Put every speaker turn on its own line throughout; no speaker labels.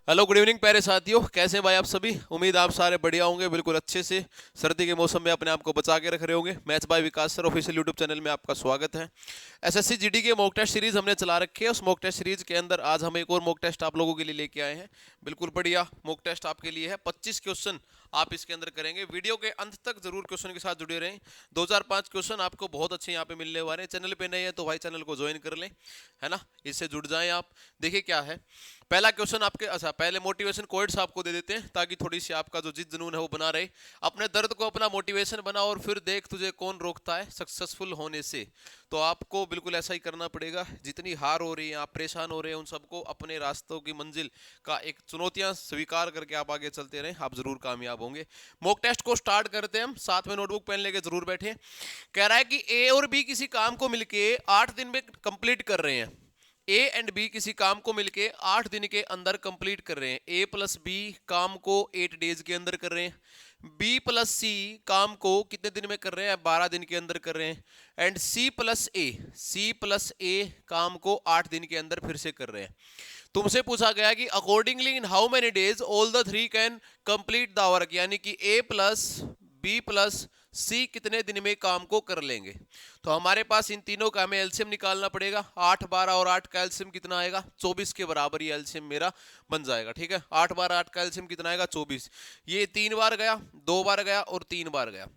Hello, good evening प्यारे साथियों। कैसे हैं भाई आप सभी? उम्मीद आप सारे बढ़िया होंगे, बिल्कुल अच्छे से। सर्दी के मौसम में अपने आप को बचा के रख रहे होंगे। Maths by Vikas sir official YouTube channel में आपका स्वागत है। एसएससी जीडी के मॉक टेस्ट सीरीज हमने चला रखी है। उस मॉक टेस्ट सीरीज के अंदर आज हम एक और मॉक टेस्ट आप लोगों के लिए लेके आए हैं। बिल्कुल बढ़िया मॉक टेस्ट आपके लिए है। 25 क्वेश्चन आप इसके अंदर करेंगे। वीडियो के अंत तक जरूर क्वेश्चन के साथ जुड़े रहें। 2005 क्वेश्चन आपको बहुत अच्छे यहाँ पे मिलने वाले हैं। चैनल पे नए हैं तो भाई चैनल को ज्वाइन कर लें, है ना, इससे जुड़ जाएं आप। देखिए क्या है पहला क्वेश्चन आपके। अच्छा, पहले मोटिवेशन कोट्स आपको दे देते हैं ताकि थोड़ी सी आपका जो जिद जुनून है वो बना रहे। अपने दर्द को अपना मोटिवेशन बना और फिर देख तुझे कौन रोकता है सक्सेसफुल होने से। तो आपको बिल्कुल ऐसा ही करना पड़ेगा। जितनी हार हो रही है, आप परेशान हो रहे हैं, उन सबको अपने रास्तों की मंजिल का एक चुनौतियां स्वीकार करके आप आगे चलते रहें, आप जरूर कामयाब होंगे। मॉक टेस्ट को स्टार्ट करते हैं हम। साथ में नोटबुक पेन लेके जरूर बैठे। कह रहा है कि ए और बी किसी काम को मिलके 8 दिन में कंप्लीट कर रहे हैं। ए एंड बी किसी काम को मिलके 8 दिन के अंदर कंप्लीट कर रहे हैं। ए प्लस बी काम को 8 डेज के अंदर कर रहे हैं। बी प्लस सी काम को कितने दिन में कर रहे हैं? 12 दिन के अंदर कर रहे हैं। एंड सी प्लस ए काम को 8 दिन के अंदर फिर से कर रहे हैं। तुमसे पूछा गया कि accordingly in how many days all the three can complete the work, यानी कि ए प्लस बी प्लस सी कितने दिन में काम को कर लेंगे। तो हमारे पास इन तीनों का हमें एलसीएम निकालना पड़ेगा। 8 12 और 8 का एलसीएम कितना आएगा? 24 के बराबर ये एलसीएम मेरा बन जाएगा। ठीक है, 8 12 8 का एलसीएम कितना आएगा? 24। ये 3 बार गया, 2 बार गया और 3 बार गया।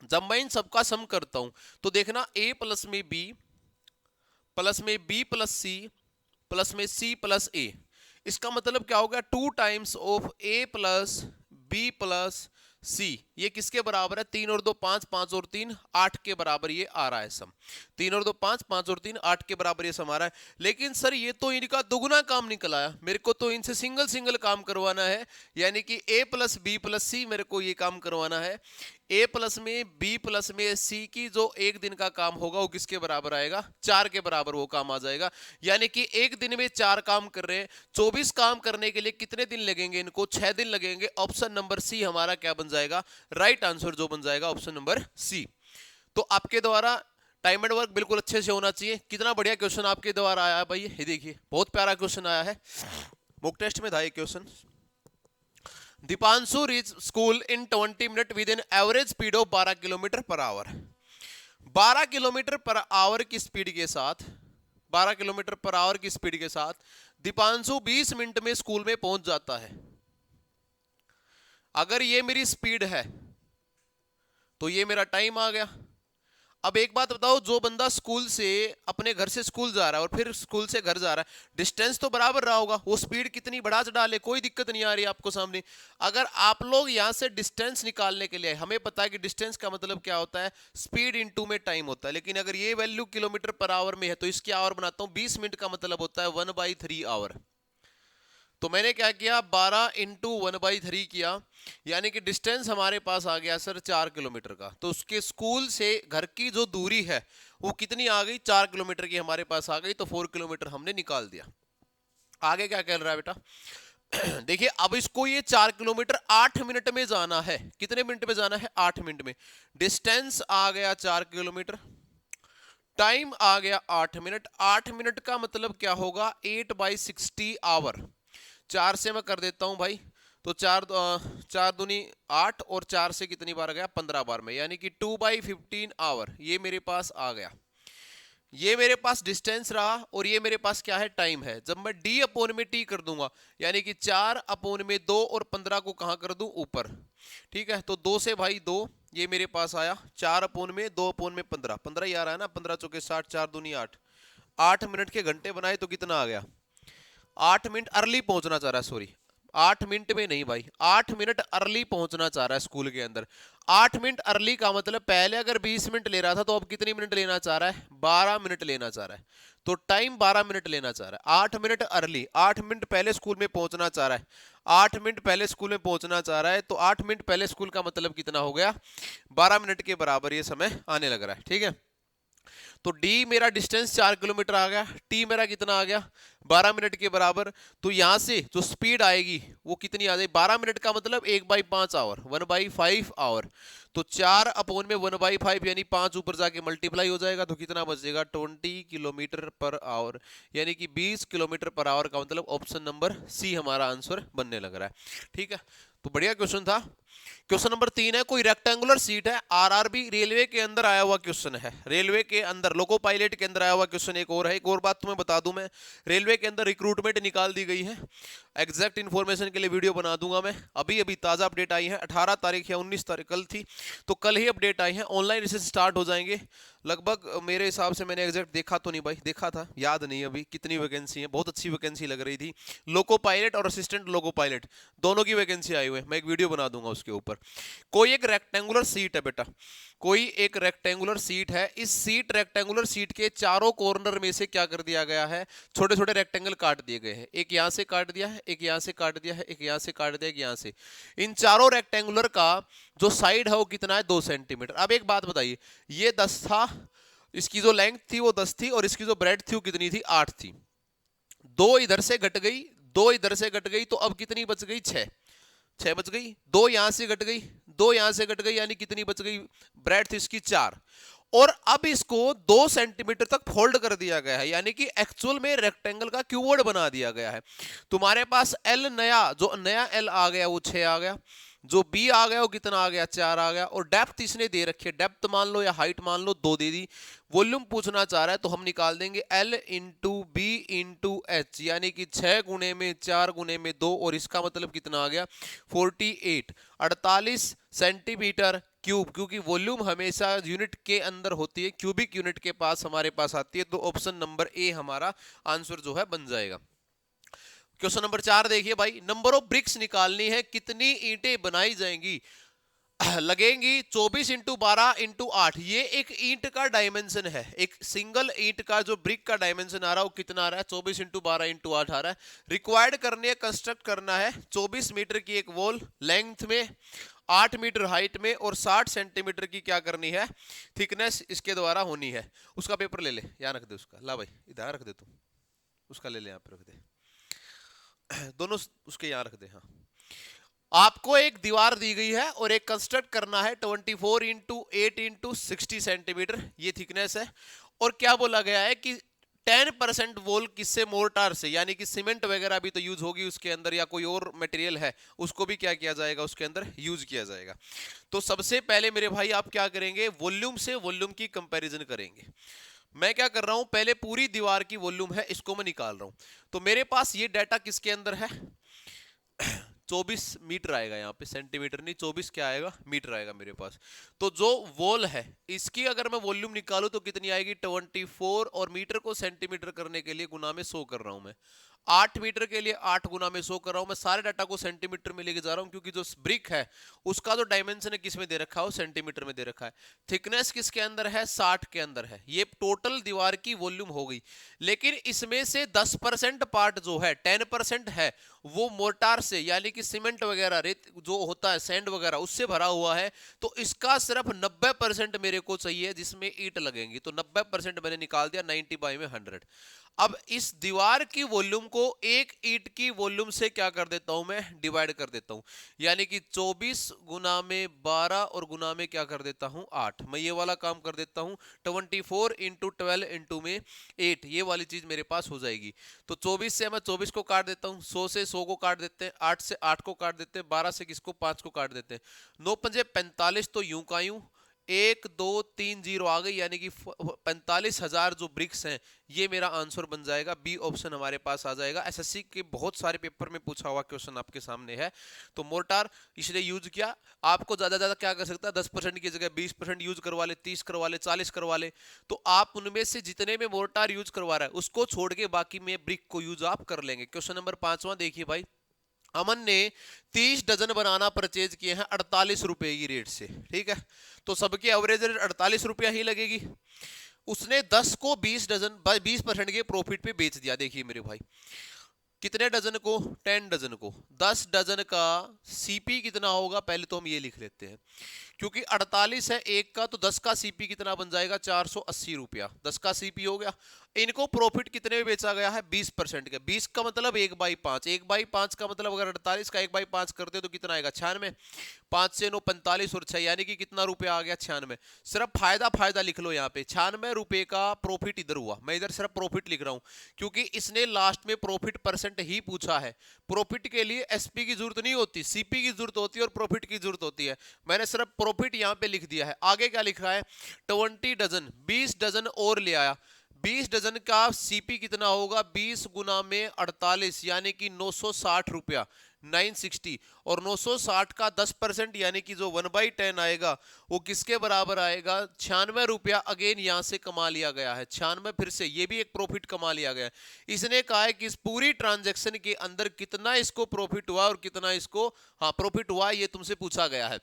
जब मैं इन सबका सम करता हूं तो देखना a प्लस में b प्लस सी प्लस में c प्लस a, इसका मतलब क्या होगा? 2 times of a plus B plus C. ये किसके बराबर है? 3 और 2 5, 5 और 3 8 के बराबर ये आ रहा है सम। 3 और 2 5, 5 और 3 8 के बराबर ये सम आ रहा है। लेकिन सर ये तो इनका दुगना काम निकल आया, मेरे को तो इनसे सिंगल सिंगल काम करवाना है। यानी कि a प्लस बी प्लस सी मेरे को ये काम करवाना है। a प्लस में b प्लस में c की जो एक दिन का काम होगा वो किसके बराबर आएगा? 4 के बराबर वो काम आ जाएगा। यानी कि एक दिन में 4 काम कर रहे हैं। 24 काम करने के लिए कितने दिन लगेंगे? इनको 6 दिन लगेंगे। ऑप्शन नंबर सी हमारा क्या बन जाएगा? राइट आंसर जो बन जाएगा ऑप्शन नंबर सी। तो आपके द्वारा टाइम एंड वर्क बिल्कुल अच्छे से होना चाहिए। कितना बढ़िया क्वेश्चन आपके द्वारा आया है भाई, ये देखिए बहुत प्यारा क्वेश्चन आया है। मॉक टेस्ट में था ये question. Deepanshu reach school in 20 minute with an average speed of 12 kilometre per our. 12 kilometre per our की स्पीड के साथ 12 किलोमीटर पर आवर की स्पीड के साथ दीपांशु 20 मिनट में स्कूल में पहुंच जाता है। अगर ये मेरी स्पीड है तो ये मेरा टाइम आ गया। अब एक बात बताओ, जो बंदा स्कूल से अपने घर से स्कूल जा रहा है और फिर स्कूल से घर जा रहा है, डिस्टेंस तो बराबर रहा होगा। वो स्पीड कितनी बढ़ा चढ़ा ले कोई दिक्कत नहीं आ रही आपको सामने। अगर आप लोग यहां से डिस्टेंस निकालने के लिए, हमें पता है कि डिस्टेंस का मतलब क्या होता है? स्पीड इंटू में टाइम होता है। लेकिन अगर ये वैल्यू किलोमीटर पर आवर में है तो इसकी आवर बनाता हूं। 20 मिनट का मतलब होता है 1/3 आवर। तो मैंने क्या किया? 12 इंटू 1/3 किया, यानी कि डिस्टेंस हमारे पास आ गया सर 4 किलोमीटर का। तो उसके स्कूल से घर की जो दूरी है वो कितनी आ गई? 4 किलोमीटर की हमारे पास आ गई। तो 4 किलोमीटर हमने निकाल दिया। आगे क्या कह रहा है बेटा? देखिए अब इसको ये 4 किलोमीटर 8 मिनट में जाना है। कितने मिनट में जाना है? 8 मिनट में। डिस्टेंस आ गया 4 किलोमीटर, टाइम आ गया 8 मिनट। 8 मिनट का मतलब क्या होगा? 8/60 आवर। 4 से मैं कर देता हूं भाई, तो 4 दूनी 8 और 4 से कितनी बार गया? 15 बार में, यानी कि 2/15 आवर ये मेरे पास आ गया। ये मेरे पास डिस्टेंस रहा और ये मेरे पास क्या है? टाइम है। जब मैं d अपोन में t कर दूंगा, यानी कि 4 अपोन में 2 और 15 को कहां कर दूं? ऊपर। ठीक है, तो 2 से भाई 2 ये मेरे पास आया। 4 अपोन में 2 अपोन में 15, 15 ही आ रहा है ना। 15 चौके 60, 4 दूनी 8। 8 मिनट के घंटे बनाए तो कितना आ गया? 8 मिनट अर्ली पहुंचना चाह रहा है, सॉरी 8 मिनट में नहीं भाई, 8 मिनट अर्ली पहुंचना चाह रहा है स्कूल के अंदर। 8 मिनट अर्ली का मतलब पहले अगर 20 मिनट ले रहा था तो अब कितनी मिनट लेना चाह रहा है? 12 मिनट लेना चाह रहा है। तो टाइम 12 मिनट लेना चाह रहा है। 8 मिनट अर्ली, 8 मिनट पहले स्कूल में पहुंचना चाह रहा है। 8 मिनट पहले स्कूल में पहुंचना चाह रहा है, तो 8 मिनट पहले स्कूल का मतलब कितना हो गया? 12 मिनट के बराबर ये समय आने लग रहा है। ठीक है, तो डी मेरा डिस्टेंस 4 किलोमीटर आ गया, टी मेरा कितना आ गया 12 मिनट के बराबर। तो यहां से जो स्पीड आएगी वो कितनी आ जाएगी, 12 मिनट का मतलब 1/5 आवर, 1/5 आवर। तो 4/1/5 यानी 5 ऊपर जाके मल्टीप्लाई हो जाएगा, तो कितना बचेगा 20 किलोमीटर पर आवर, यानी कि 20 किलोमीटर पर आवर का मतलब ऑप्शन नंबर सी हमारा आंसर बनने लग रहा है। ठीक है, तो बढ़िया क्वेश्चन था। क्वेश्चन नंबर 3 है, कोई रेक्टेंगुलर सीट है, आरआरबी रेलवे के अंदर आया हुआ क्वेश्चन है, रेलवे के अंदर लोको पायलट के अंदर आया हुआ क्वेश्चन। एक और है, एक और बात तुम्हें बता दूं मैं, रेलवे के अंदर रिक्रूटमेंट निकाल दी गई है, एग्जैक्ट इन्फॉर्मेशन के लिए वीडियो बना दूंगा मैं। अभी अभी ताजा अपडेट आई है, 18 तारीख या 19 तारीख कल थी, तो कल ही अपडेट आई है। ऑनलाइन इसे स्टार्ट हो जाएंगे लगभग, मेरे हिसाब से मैंने एग्जैक्ट देखा तो नहीं भाई, देखा था याद नहीं अभी कितनी वैकेंसी है, बहुत अच्छी वैकेंसी लग रही थी, लोको पायलट और असिस्टेंट लोको पायलट दोनों की वैकेंसी आई हुई है, मैं एक वीडियो बना दूंगा उसके ऊपर। कोई एक रेक्टेंगुलर सीट है बेटा, कोई एक रेक्टेंगुलर सीट है, इस सीट रेक्टेंगुलर सीट के चारों कॉर्नर में से क्या कर दिया गया है, छोटे छोटे रेक्टेंगल काट दिए गए हैं, एक यहां से काट दिया है, एक यहां से काट दिया है, एक यहां से काट दिया, एक यहां से। इन चारों रेक्टेंगुलर का जो साइड है वो कितना है 2 सेंटीमीटर। अब एक बात बताइए, ये 10 था, इसकी जो लेंथ थी वो 10 थी, और इसकी जो ब्रेड थी वो कितनी थी 8 थी। दो इधर से घट गई, दो इधर से घट गई, तो अब कितनी बच गई 6, 6 बच गई, दो यहां से घट गई, दो यहां से घट गई, यानी कितनी बच गई, ब्रेड थी इसकी 4। और अब इसको 2 सेंटीमीटर तक फोल्ड कर दिया गया है, यानी कि एक्चुअल में रेक्टेंगल का क्यूबोर्ड बना दिया गया है। तुम्हारे पास एल नया, जो नया एल आ गया वो 6 आ गया, जो बी आ गया वो कितना आ गया 4 आ गया, और डेप्थ इसने दे रखी है, डेप्थ मान लो या हाइट मान लो 2 दे दी। वॉल्यूम पूछना चाह रहा है तो हम निकाल देंगे L into B into H, यानी कि 6 गुने में 4 गुने में 2, और इसका मतलब कितना आ गया 48, 48 सेंटीमीटर क्यूब, क्योंकि वॉल्यूम हमेशा यूनिट के अंदर होती है, क्यूबिक यूनिट के पास हमारे पास आती है, तो ऑप्शन नंबर ए हमारा आंसर जो है बन जाएगा। क्वेश्चन नंबर 4 देखिए भाई, नंबर ऑफ ब्रिक्स निकालनी है, कितनी ईंटें बनाई जाएंगी, लगेंगी 24 इंटू 12 इंटू 8। ये एक ईंट का डायमेंशन है, एक सिंगल ईंट का जो ब्रिक का डायमेंशन आ रहा है वो कितना आ रहा है 24 इंटू 12 इंटू 8 आ रहा है। रिक्वायर्ड करने कंस्ट्रक्ट करना है 24 मीटर की एक वॉल लेंथ में, 8 मीटर हाइट में, और 60 सेंटीमीटर की क्या करनी है थिकनेस इसके द्वारा होनी है। उसका पेपर ले ले, यहाँ रख दे उसका, ला भाई इधर रख दे तू, उसका ले ले यहाँ पे रख दे, दोनों उसके यहाँ रख दे। हाँ, आपको एक दीवार दी गई है और एक कंस्ट्रक्ट करना है 24 इंटू 8 इंटू 60 सेंटीमीटर, ये थिकनेस है, और क्या बोला गया है कि 10% वॉल किससे, मोर्टार से, यानी कि सीमेंट वगैरह भी तो यूज होगी उसके अंदर, या कोई और मटेरियल है उसको भी क्या किया जाएगा उसके अंदर यूज किया जाएगा। तो सबसे पहले मेरे भाई आप क्या करेंगे, वॉल्यूम से वॉल्यूम की कंपैरिजन करेंगे। मैं क्या कर रहा हूं, पहले पूरी दीवार की वॉल्यूम है इसको मैं निकाल रहा हूं, तो मेरे पास ये डाटा किसके अंदर है 24 मीटर आएगा, यहाँ पे सेंटीमीटर नहीं 24 क्या आएगा मीटर आएगा मेरे पास। तो जो वॉल है इसकी अगर मैं वॉल्यूम निकालूं तो कितनी आएगी 24, और मीटर को सेंटीमीटर करने के लिए गुना में 100 कर रहा हूं मैं, 8 मीटर के लिए 8 गुना में 100 कर रहा हूं मैं, सारे डाटा को सेंटीमीटर में लेके जा रहा हूं, क्योंकि जो ब्रिक है उसका जो डायमेंशन है किस में दे रखा है, सेंटीमीटर में दे रखा है। थिकनेस किसके अंदर है 60 के अंदर है। ये टोटल दीवार की वॉल्यूम हो गई, लेकिन इसमें से 10% पार्ट जो है 10% है वो मोर्टार से, यानी कि सीमेंट वगैरह रेत जो होता है सैंड वगैरह उससे भरा हुआ है, तो इसका सिर्फ 90% मेरे को चाहिए जिसमें ईंट लगेंगी, तो 90% मैंने निकाल दिया 90/100। अब इस दीवार की वॉल्यूम को एक ईंट की वॉल्यूम से क्या कर देता हूं मैं डिवाइड कर देता हूं, यानी कि 24 गुना में 12 और गुना में क्या कर देता हूं 8, मैं ये वाला काम कर देता हूं 24 इंटू 12 इंटू में 8, ये वाली चीज मेरे पास हो जाएगी। तो 24 से मैं 24 को काट देता हूं, 100 से 100 को काट देते हैं, 8 से 8 को काट देते हैं, 12 से किसको 5 को काट देते हैं, 9 पंजे 45, तो यूं का यूं 1 2 3 0 आ गई, यानी कि 45,000 जो ब्रिक्स हैं ये मेरा आंसर बन जाएगा, बी ऑप्शन हमारे पास आ जाएगा। एसएससी के बहुत सारे पेपर में पूछा हुआ क्वेश्चन आपके सामने है। तो मोर्टार इसलिए यूज किया, आपको ज्यादा ज्यादा क्या कर सकता है 10% की जगह 20% यूज करवा ले, 30 करवा ले, 40 करवा ले, तो आप उनमें से जितने में मोर्टार यूज करवा रहा है उसको छोड़ के बाकी में ब्रिक को यूज आप कर लेंगे। क्वेश्चन नंबर 5वां देखिए भाई, अमन ने 30 डजन बनाना परचेज किए हैं 48 रुपए की रेट से, ठीक है, तो सबकी एवरेज रेट 48 रुपया ही लगेगी। उसने 10 को 20 डजन 20% के प्रॉफिट पे बेच दिया। देखिए मेरे भाई कितने डजन को? 10 डजन को। 10 डजन का सीपी कितना होगा, पहले तो हम ये लिख लेते हैं। क्योंकि 48 है एक का, तो 10 का सीपी कितना बन जाएगा? 480 रुपया। 10 का सीपी हो गया। इनको प्रॉफिट कितने में बेचा गया है? 20% के। 20 का मतलब 1/5। 1/5 का मतलब अगर 48 का 1/5 करते तो कितना आएगा? 96। 5 से 9 45 और 6 यानी कि कितना रुपया आ गया? 96। सिर्फ फायदा फायदा लिख लो यहाँ पे। 96 रुपए का प्रॉफिट इधर हुआ। मैं इधर सिर्फ प्रॉफिट लिख रहा हूं क्योंकि इसने लास्ट में प्रॉफिट परसेंट ही पूछा है। प्रॉफिट के लिए एसपी की जरूरत नहीं होती, सीपी की जरूरत होती है और प्रॉफिट की जरूरत होती है। मैंने सिर्फ प्रॉफिट यहाँ पे लिख दिया है। आगे क्या लिख रहा है? 20 डजन, 20 डजन और ले आया। 20 डजन का सीपी कितना होगा? 20 गुना में 48 यानी कि 960 रुपया, 960। और 960 का 10% यानी कि जो 1/10 आएगा वो किसके बराबर आएगा? 96 रुपया। अगेन यहां से कमा लिया गया है 96, फिर से ये भी एक प्रॉफिट कमा लिया गया है। इसने कहा है कि इस पूरी ट्रांजैक्शन के अंदर कितना इसको प्रॉफिट हुआ और कितना इसको प्रॉफिट हुआ, ये तुमसे पूछा गया है।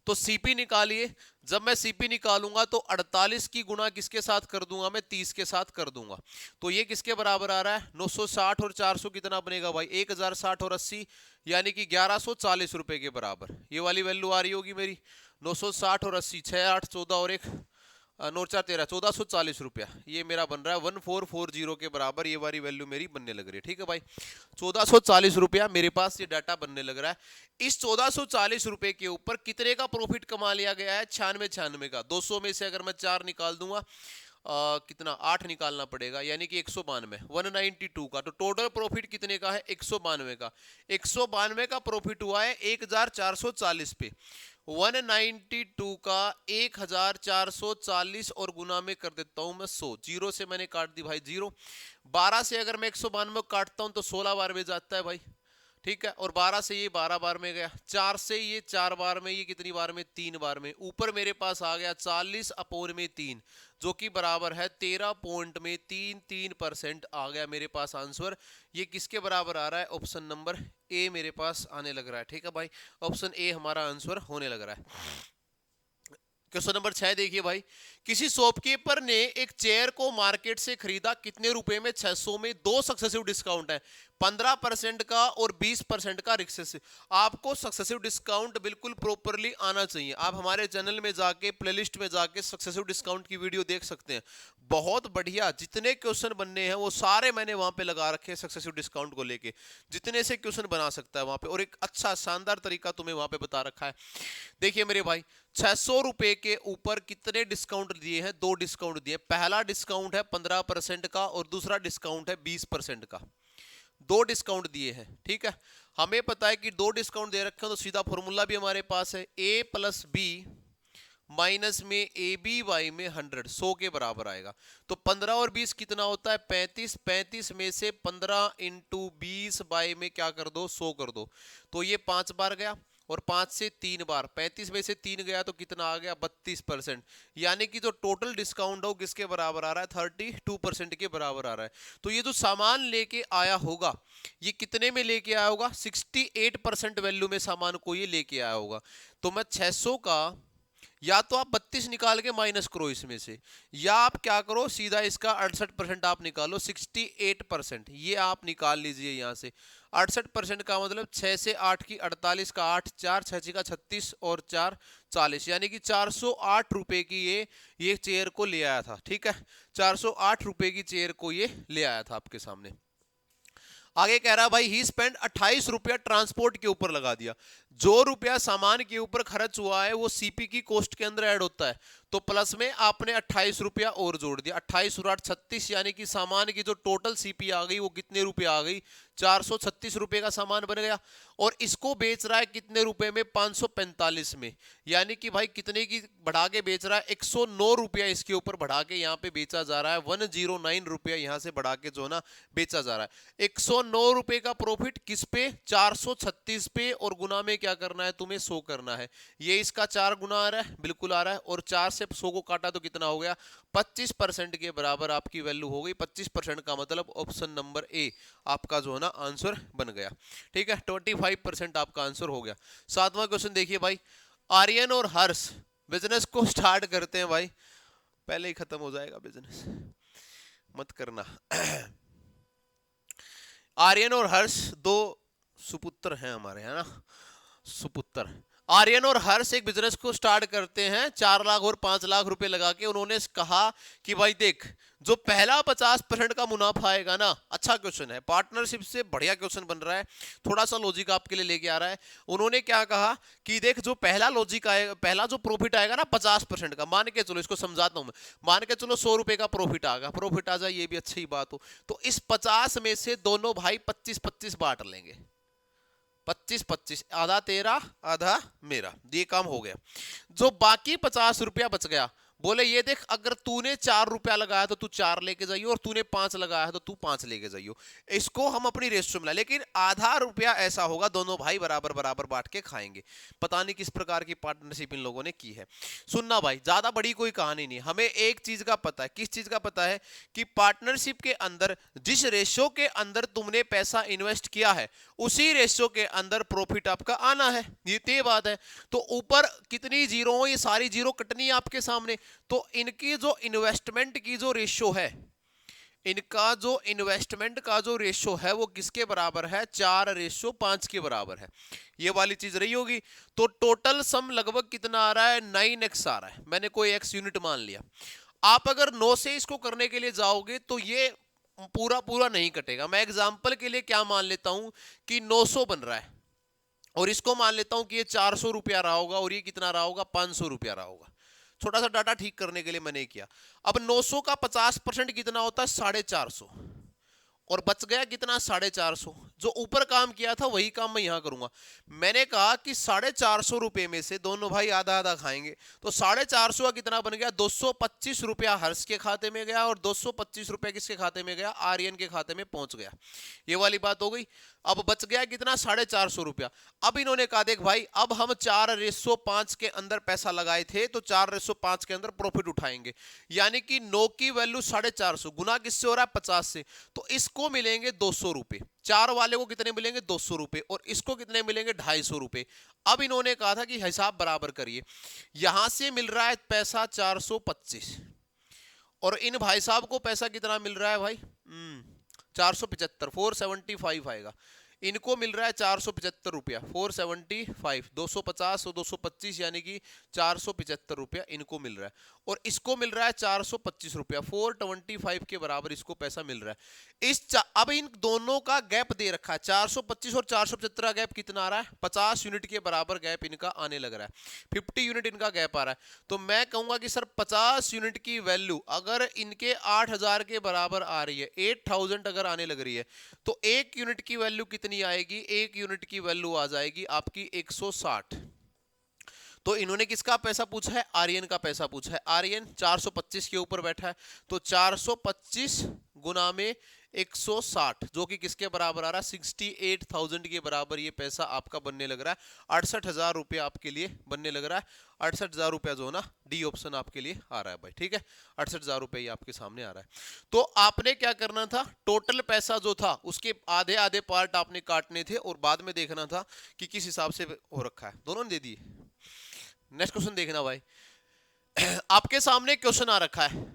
तो सीपी निकालिए। जब मैं सीपी निकालूंगा तो 48 की गुणा किसके साथ कर दूंगा? मैं 30 के साथ कर दूंगा। तो ये किसके बराबर आ रहा है? 960 और 400 कितना बनेगा भाई? 1060 और 80 यानी कि 1140 रुपए के बराबर ये वाली वैल्यू आ रही होगी मेरी। 960 और 80, 6 8 14 और एक 9 4 13, 1440 रुपया ये मेरा बन रहा है। 1440 के बराबर ये वाली वैल्यू मेरी बनने लग रही है। ठीक है भाई, 1440 रुपया मेरे पास ये डाटा बनने लग रहा है। इस 1440 रुपए के ऊपर कितने का प्रॉफिट कमा लिया गया है? 96 का। 200 में से अगर मैं 4 निकाल दूंगा, कितना 8 निकालना पड़ेगा यानी कि 192, 192 का। तो टोटल प्रॉफिट कितने का है? 192 का। 192 का प्रॉफिट हुआ है 1440 पे। 192 का 1440 और गुना में कर देता हूं मैं 100। जीरो से मैंने काट दी भाई जीरो। 12 से अगर मैं 192 काटता हूं तो 16 बार में जाता है भाई। ठीक है, और 12 से ये 12 बार में गया, 4 से ये 4 बार में, ये कितनी बार में? 3 बार में। ऊपर मेरे पास आ गया 40/3 जो कि बराबर है 13.33% आ गया मेरे पास आंसर। ये किसके बराबर आ रहा है? ऑप्शन नंबर ए मेरे पास आने लग रहा है। ठीक है भाई, ऑप्शन ए हमारा आंसर होने लग रहा है। क्वेश्चन नंबर 6 देखिए भाई। किसी शॉपकीपर ने एक चेयर को मार्केट से खरीदा कितने रुपए में? 600 में। दो सक्सेसिव डिस्काउंट है, 15% का और 20% का रिक्सेसिव। आपको सक्सेसिव डिस्काउंट बिल्कुल प्रॉपरली आना चाहिए। आप हमारे चैनल में जाके प्लेलिस्ट में जाके सक्सेसिव डिस्काउंट की वीडियो देख सकते हैं। बहुत बढ़िया जितने क्वेश्चन बनने हैं वो सारे मैंने वहां पे लगा रखे हैं सक्सेसिव डिस्काउंट को लेके। जितने से क्वेश्चन बना सकता है वहां पे, और एक अच्छा शानदार तरीका तुम्हें वहां पे बता रखा है। देखिए मेरे भाई, 600 रुपए के ऊपर कितने डिस्काउंट दिए हैं? 2 डिस्काउंट दिए। पहला डिस्काउंट है 15% का और दूसरा डिस्काउंट है 20% का। 2 डिस्काउंट दिए हैं। ठीक है, हमें पता है कि 2 डिस्काउंट दे रखे हैं तो सीधा फॉर्मूला भी हमारे पास है, ए प्लस बी माइनस में ए बी वाई में 100 के बराबर आएगा। तो 15 और 20 कितना होता है? 35। 35 में से 15 इंटू 20 बाई में क्या कर दो? 100 कर दो। तो ये 5 बार गया और 5 से 3 बार, 35 में से 3 गया तो कितना आ गया? 32%। यानी कि जो टोटल डिस्काउंट हो किसके बराबर आ रहा है? 32% के बराबर आ रहा है। तो ये जो सामान लेके आया होगा ये कितने में लेके आया होगा? 68% वैल्यू में सामान को ये लेके आया होगा। तो मैं 600 का, या तो आप 32 निकाल के माइनस करो इसमें से, या आप क्या करो सीधा इसका 68% आप निकालो। 68% ये आप निकाल लीजिए यहां से। 68% का मतलब 6 से 8 की 48 का 8, 4 6 का 36 और 4 40 यानी कि 408 रुपए की ये चेयर को ले आया था। ठीक है, 408 रुपए की चेयर को ये ले आया था आपके सामने। आगे कह रहा भाई ही स्पेंड 28 रुपया ट्रांसपोर्ट के ऊपर लगा दिया। जो रुपया सामान के ऊपर खर्च हुआ है वो सीपी की कॉस्ट के अंदर ऐड होता है। तो प्लस में आपने 28 रुपया और जोड़ दिया। 28 और 8 36 यानी कि सामान की जो टोटल सीपी आ गई वो कितने रुपए आ गई? 436 रुपए का सामान बन गया। और इसको बेच रहा है कितने रुपए में? 545 में। यानी कि भाई कितने की बढ़ा के बेच रहा है? 109 रुपया इसके ऊपर बढ़ा के यहाँ पे बेचा जा रहा है। 109 रुपया यहाँ से बढ़ा के जो ना बेचा जा रहा है। 109 रुपए का प्रॉफिट किस पे? 436 पे, और गुना में क्या करना है तुम्हें? 100 करना है। ये इसका 4 गुना आ रहा है, बिल्कुल आ रहा है, और 4 से 100 को काटा तो कितना हो गया? 25% के बराबर आपकी वैल्यू हो गई। 25% का मतलब ऑप्शन नंबर ए आपका जो है ना आंसर बन गया। ठीक है, 25% आपका आंसर हो गया। 7वां क्वेश्चन देखिए भाई। आर्यन और हर्ष बिजनेस को स्टार्ट करते हैं भाई। पहले ही खत्म हो जाएगा बिजनेस, मत करना। आर्यन और हर्ष दो सुपुत्र हैं हमारे, है ना, सुपुत्र। आर्यन और हर्ष एक बिजनेस को स्टार्ट करते हैं 4 लाख और 5 लाख रुपए लगा के। उन्होंने कहा कि भाई देख, जो पहला 50% का मुनाफा आएगा ना, अच्छा क्वेश्चन है, पार्टनरशिप से बढ़िया क्वेश्चन बन रहा है, थोड़ा सा लॉजिक आपके लिए लेके आ रहा है। उन्होंने क्या कहा कि देख, जो पहला लॉजिक आएगा, पहला जो प्रॉफिट आएगा ना 50% का, मान के चलो, इसको समझाता हूं मैं, मान के चलो 100 रुपए का प्रॉफिट आएगा, प्रॉफिट आ जाए ये भी अच्छी बात हो, तो इस 50 में से दोनों भाई 25-25 बांट लेंगे, 25-25, आधा तेरा आधा मेरा, ये काम हो गया। जो बाकी 50 रुपया बच गया, बोले ये देख, अगर तूने 4 रुपया लगाया तो तू 4 लेके जाइयो, और तूने 5 लगाया तो तू 5 लेके जाइयो। इसको हम अपनी रेशियो में, लेकिन आधा रुपया ऐसा होगा दोनों भाई बराबर बराबर बांट के खाएंगे। पता नहीं किस प्रकार की पार्टनरशिप इन लोगों ने की है। सुनना भाई, ज्यादा बड़ी कोई कहानी नहीं, हमें एक चीज का पता है। किस चीज का पता है? कि पार्टनरशिप के अंदर जिस रेशियो के अंदर तुमने पैसा इन्वेस्ट किया है, उसी रेशियो के अंदर प्रॉफिट आपका आना है, ये तय बात है। तो ऊपर कितनी जीरो हो, ये सारी जीरो कटनी है आपके सामने। तो इनकी जो इन्वेस्टमेंट की जो रेशियो है, इनका जो इन्वेस्टमेंट का जो रेशियो है वो किसके बराबर है? 4:5 के बराबर है। ये वाली चीज रही होगी। तो टोटल सम लगभग कितना आ रहा है? 9x आ रहा है। मैंने कोई x यूनिट मान लिया। आप अगर 9 से इसको करने के लिए जाओगे तो ये पूरा पूरा नहीं कटेगा। मैं एग्जांपल के लिए क्या मान लेता हूं कि 900 बन रहा है, और इसको मान लेता हूं कि ये 400 रुपया रहा होगा, और ये कितना रहा होगा? 500 रुपया रहा होगा। छोटा सा डाटा ठीक करने के लिए मैंने किया। अब 900 का 50% कितना होता है? 450, और बच गया कितना? 450। जो ऊपर काम किया था वही काम मैं यहां करूंगा। मैंने कहा कि 450 रुपए में से दोनों भाई आधा आधा खाएंगे, तो 450 का कितना बन गया? 225 रुपया हर्ष के खाते में गया, और 225 रुपया किसके खाते में गया? आर्यन के खाते में पहुंच गया। ये वाली बात हो गई। अब बच गया कितना? 450 रुपया। अब इन्होंने कहा देख भाई, अब हम 4:5 के अंदर पैसा लगाए थे, तो 4:5 के अंदर प्रॉफिट उठाएंगे। यानी कि 9 की वैल्यू 450 गुना किससे हो रहा है? 50 से। तो इसको मिलेंगे 200 रुपए। 4 वाले को कितने मिलेंगे? 200 रुपए। और इसको कितने मिलेंगे? 250 रुपए। अब इन्होंने कहा था कि हिसाब बराबर करिए। यहां से मिल रहा है पैसा 425, और इन भाई साहब को पैसा कितना मिल रहा है भाई? 475, 475 आएगा। इनको मिल रहा है 475 रुपया, 475, 250 और 225 यानी कि 475 रुपया इनको मिल रहा है, और इसको मिल रहा है 425 रुपया, 425 के बराबर इसको पैसा मिल रहा है। अब इन दोनों का गैप दे रखा है, 425 और 475 का गैप कितना आ रहा है? 50 यूनिट के बराबर गैप इनका आने लग रहा है, 50 यूनिट इनका गैप आ रहा है। तो मैं कहूंगा कि सर 50 यूनिट की वैल्यू अगर इनके 8000 के बराबर आ रही है, 8000 अगर आने लग रही है, तो 1 यूनिट की वैल्यू कितनी आएगी? 1 यूनिट की वैल्यू आ जाएगी आपकी 160। तो इन्होंने किसका पैसा पूछा है? आर्यन का पैसा पूछा है। आर्यन 425 के ऊपर बैठा है, तो 425 गुना में 160, जो कि किसके बराबर आ रहा है? 68,000 के बराबर ये पैसा आपका बनने लग रहा है। 68,000 रुपया आपके लिए बनने लग रहा है। 68,000 रुपया जो ना, डी ऑप्शन आपके लिए आ रहा है भाई, ठीक है। 68,000 रुपया ये आपके सामने आ रहा है। तो आपने क्या करना था? टोटल पैसा जो था उसके आधे आधे पार्ट आपने काटने थे, और बाद में देखना था कि किस हिसाब से हो रखा है। दोनों ने दे दिए। नेक्स्ट क्वेश्चन देखना भाई। आपके सामने क्वेश्चन आ रखा है,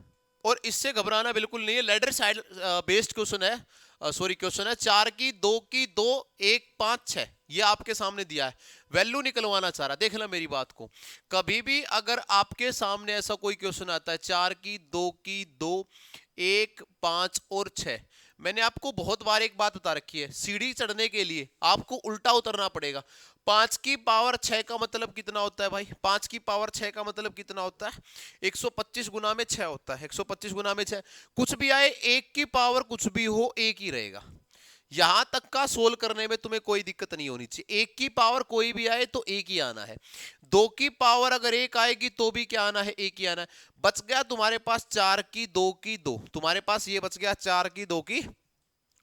और इससे घबराना बिल्कुल नहीं है। लेडर साइड बेस्ड क्वेश्चन है, सॉरी क्वेश्चन है। 4 की 2 की 2 1 5 6, ये आपके सामने दिया है। वैल्यू निकलवाना चाह रहा, देख लो मेरी बात को। कभी भी अगर आपके सामने ऐसा कोई क्वेश्चन आता है, 4 की 2 की 2 1 5 और 6, मैंने आपको बहुत बार एक बात बता रखी है, सीढ़ी चढ़ने के लिए आपको उल्टा उतरना पड़ेगा। 5 की पावर 6 का मतलब कितना होता है भाई? 5 की पावर 6 का मतलब कितना होता है? 125 गुना में 6 होता है। 125 गुना में 6, कुछ भी आए, 1 की पावर कुछ भी हो, एक ही रहेगा। यहां तक का सोल्व करने में तुम्हें कोई दिक्कत नहीं होनी चाहिए। 1 की पावर कोई भी आए तो एक ही आना है। 2 की पावर अगर 1 आएगी तो भी क्या आना है? एक ही आना है। बच गया तुम्हारे पास 4 की 2 की 2, तुम्हारे पास ये बच गया 4 की 2 की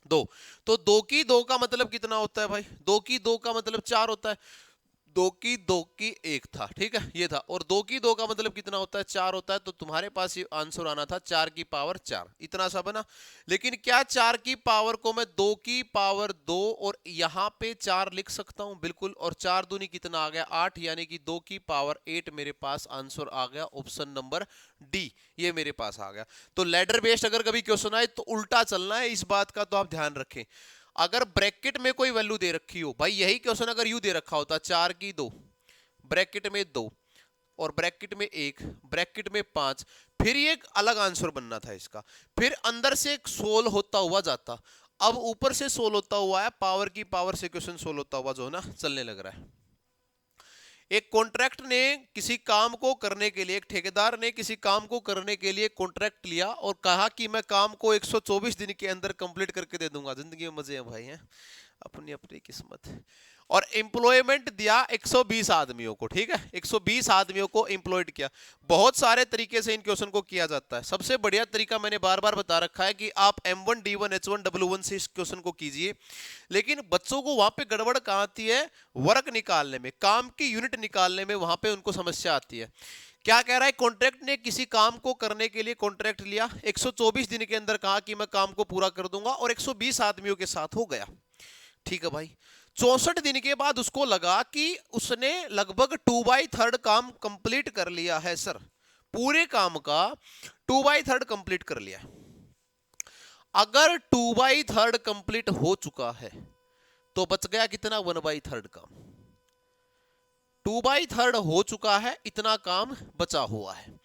2। तो 2 की 2 का मतलब कितना होता है भाई? 2 की 2 का मतलब 4 होता है। 2 की 2 की 1 था, ठीक है, ये था। और 2 की 2 का मतलब कितना होता है? 4 होता है। तो तुम्हारे पास ये आंसर आना था 4 की पावर 4, इतना सा बना। लेकिन क्या 4 की पावर को मैं 2 की पावर 2 और यहां पे 4 लिख सकता हूं? बिल्कुल। और 4 दूनी कितना आ गया? 8, यानी कि 2 की पावर 8 मेरे पास आंसर आ गया, ऑप्शन नंबर डी, ये मेरे पास आ गया। तो लेडर बेस्ड अगर कभी क्वेश्चन आए तो उल्टा चलना है, इस बात का तो आप ध्यान रखें। अगर ब्रैकेट में कोई वैल्यू दे रखी हो, भाई यही क्वेश्चन अगर यू दे रखा होता 4 की 2, ब्रैकेट में 2 और ब्रैकेट में 1, ब्रैकेट में 5, फिर ये एक अलग आंसर बनना था इसका, फिर अंदर से एक सोल होता हुआ जाता। अब ऊपर से सोल होता हुआ है, पावर की पावर से क्वेश्चन सोल होता हुआ जो है ना चलने लग रहा है। एक कॉन्ट्रैक्ट ने किसी काम को करने के लिए, एक ठेकेदार ने किसी काम को करने के लिए कॉन्ट्रैक्ट लिया और कहा कि मैं काम को 124 दिन के अंदर कंप्लीट करके दे दूंगा। जिंदगी में मजे हैं भाई, हैं अपनी अपनी किस्मत। और एम्प्लॉयमेंट दिया 120 आदमियों को, ठीक है, 120 आदमियों को एम्प्लॉयड किया। बहुत सारे तरीके से इन क्वेश्चन को किया जाता है। सबसे बढ़िया तरीका मैंने बार बार बता रखा है कि आप M1 D1 H1 W1 से इस क्वेश्चन को कीजिए, लेकिन बच्चों को वहां पे गड़बड़ कहाँ आती है, वर्क निकालने में, काम की यूनिट निकालने में, वहां पे उनको समस्या आती है। क्या कह रहा है, कॉन्ट्रैक्ट ने किसी काम को करने के लिए कॉन्ट्रैक्ट लिया, 124 दिन के अंदर कहा कि मैं काम को पूरा कर दूंगा और 120 आदमियों के साथ हो गया, ठीक है भाई। 64 दिन के बाद उसको लगा कि उसने लगभग 2/3 काम कंप्लीट कर लिया है सर, पूरे काम का 2/3 कंप्लीट कर लिया। अगर 2/3 कंप्लीट हो चुका है तो बच गया कितना, 1/3 काम। 2/3 हो चुका है, इतना काम बचा हुआ है।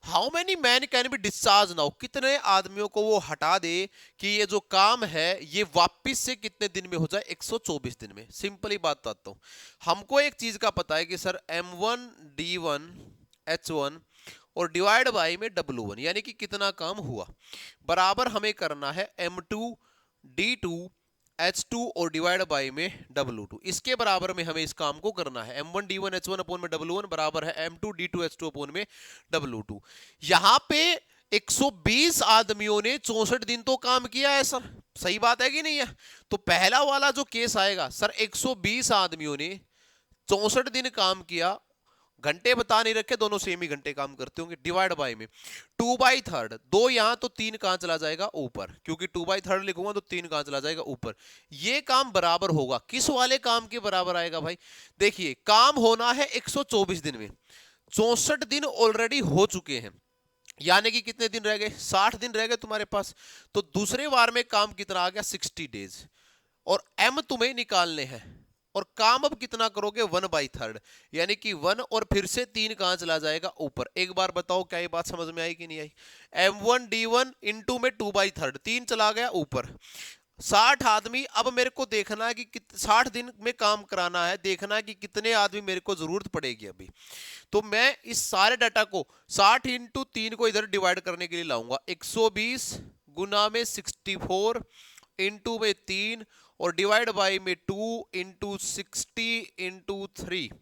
How many man can be discharge now, कितने आदमियों को वो हटा दे कि ये जो काम है ये वापिस से कितने दिन में हो जाए, 124 दिन में। सिंपली बात बताता हूं, हमको एक चीज का पता है कि सर M1 D1 H1 और डिवाइड बाई में W1, यानी कि कितना काम हुआ, बराबर हमें करना है M2 D2 H2 और डिवाइड बाई में W2। इसके बराबर में हमें इस काम को करना है। M1 D1 H1 अपोन में W1 बराबर है M2 D2 H2 अपोन में W2। यहां पे 120 आदमियों ने 64 दिन तो काम किया है सर, सही बात है कि नहीं है। तो पहला वाला जो केस आएगा सर, 120 आदमियों ने 64 दिन काम किया, घंटे बता नहीं रखे, दोनों सेम ही घंटे काम करते होंगे, डिवाइड बाय में 2/3, 2 यहां तो 3 कहां चला जाएगा ऊपर, क्योंकि 2/3 लिखूंगा तो 3 कहां चला जाएगा ऊपर। ये काम बराबर होगा किस वाले काम के बराबर आएगा भाई, देखिए काम होना है 124 दिन में, 64 दिन ऑलरेडी हो चुके हैं, यानी कि कितने दिन रह गए, 60 दिन रह गए तुम्हारे पास। तो दूसरे बार में काम कितना आ गया, 60 डेज, और M तुम्हें निकालने हैं, और काम अब कितना करोगे, 1/3, यानी कि 1 और फिर से 3 कहां चला जाएगा ऊपर। एक बार बताओ क्या ये बात समझ में आई कि नहीं आई। M1 D1 इंटू में 2/3, 3 चला गया ऊपर। 60 आदमी, अब मेरे को देखना है कि 60 दिन में काम कराना है, देखना है कि कितने आदमी मेरे को जरूरत पड़ेगी अभी। तो मैं इस सारे डाटा को 60 इंटू 3 को इधर डिवाइड करने के लिए लाऊंगा, 120 गुना में 64 इंटू में 3 और डिवाइड बाई में 2 इंटू 60 इंटू 3।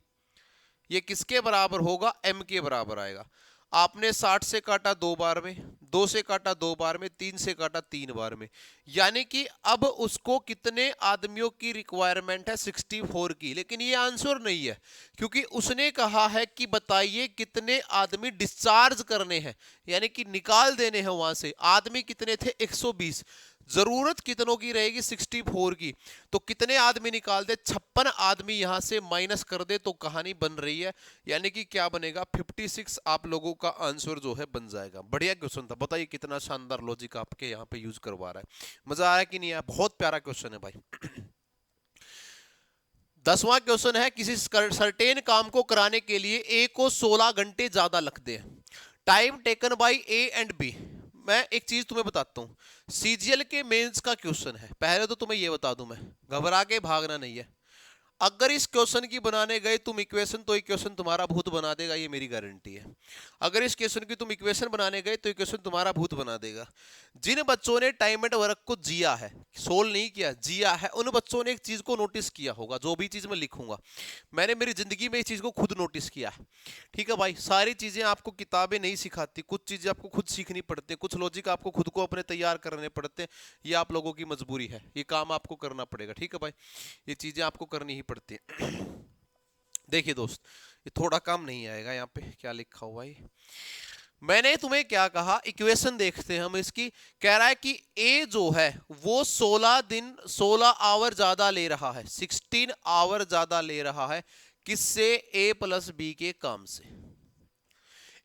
ये किसके बराबर होगा, M के बराबर आएगा। आपने 60 से काटा 2 बार में, 2 से काटा 2 बार में, 3 से काटा 3 बार में, यानी कि अब उसको कितने आदमियों की रिक्वायरमेंट है, 64 की। लेकिन ये आंसर नहीं है, क्योंकि उसने कहा है कि बताइए कितने आदमी डिस्चार्ज करने हैं, यानी कि निकाल देने हैं वहां से। आदमी कितने थे, 120, जरूरत कितनों की रहेगी, 64 की। तो कितने आदमी निकाल दे, 56 आदमी यहां से माइनस कर दे तो कहानी बन रही है, यानी कि क्या बनेगा, 56 आप लोगों का आंसर जो है बन जाएगा। बढ़िया क्वेश्चन था, बताइए कितना शानदार लॉजिक आपके यहाँ पे यूज करवा रहा है, मजा आया कि नहीं आया। बहुत प्यारा क्वेश्चन है भाई। 10वां क्वेश्चन है, किसी सर्टेन काम को कराने के लिए ए को 16 घंटे ज्यादा लगते हैं, time taken by A and B. मैं एक चीज तुम्हें बताता हूं, सीजीएल के मेंस का क्वेश्चन है, पहले तो तुम्हें यह बता दूं मैं, घबरा के भागना नहीं है। अगर इस क्वेश्चन की बनाने गए तुम इक्वेशन, तो इक्वेशन तुम्हारा भूत बना देगा, ये मेरी गारंटी है। अगर इस क्वेश्चन की तुम इक्वेशन बनाने गए तो इक्वेशन तुम्हारा भूत बना देगा। जिन बच्चों ने टाइम एंड वर्क को जिया है, सोल्व नहीं किया, जिया है, उन बच्चों ने एक चीज को नोटिस किया होगा, जो भी चीज मैं लिखूंगा मैंने मेरी जिंदगी में इस चीज को खुद नोटिस किया है। ठीक है भाई, सारी चीजें आपको किताबें नहीं सिखाती, कुछ चीजें आपको खुद सीखनी पड़ती है, कुछ लॉजिक आपको खुद को अपने तैयार करने पड़ते हैं, ये आप लोगों की मजबूरी है, ये काम आपको करना पड़ेगा। ठीक है भाई, ये चीजें आपको करनी ही पड़ती है। देखिए दोस्त, ये थोड़ा काम नहीं आएगा, यहाँ पे क्या लिखा हुआ है, मैंने तुम्हें क्या कहा, इक्वेशन देखते हैं हम इसकी। कह रहा है कि ए जो है वो 16 आवर ज्यादा ले रहा है, 16 आवर ज्यादा ले रहा है, किससे, ए प्लस बी के काम से।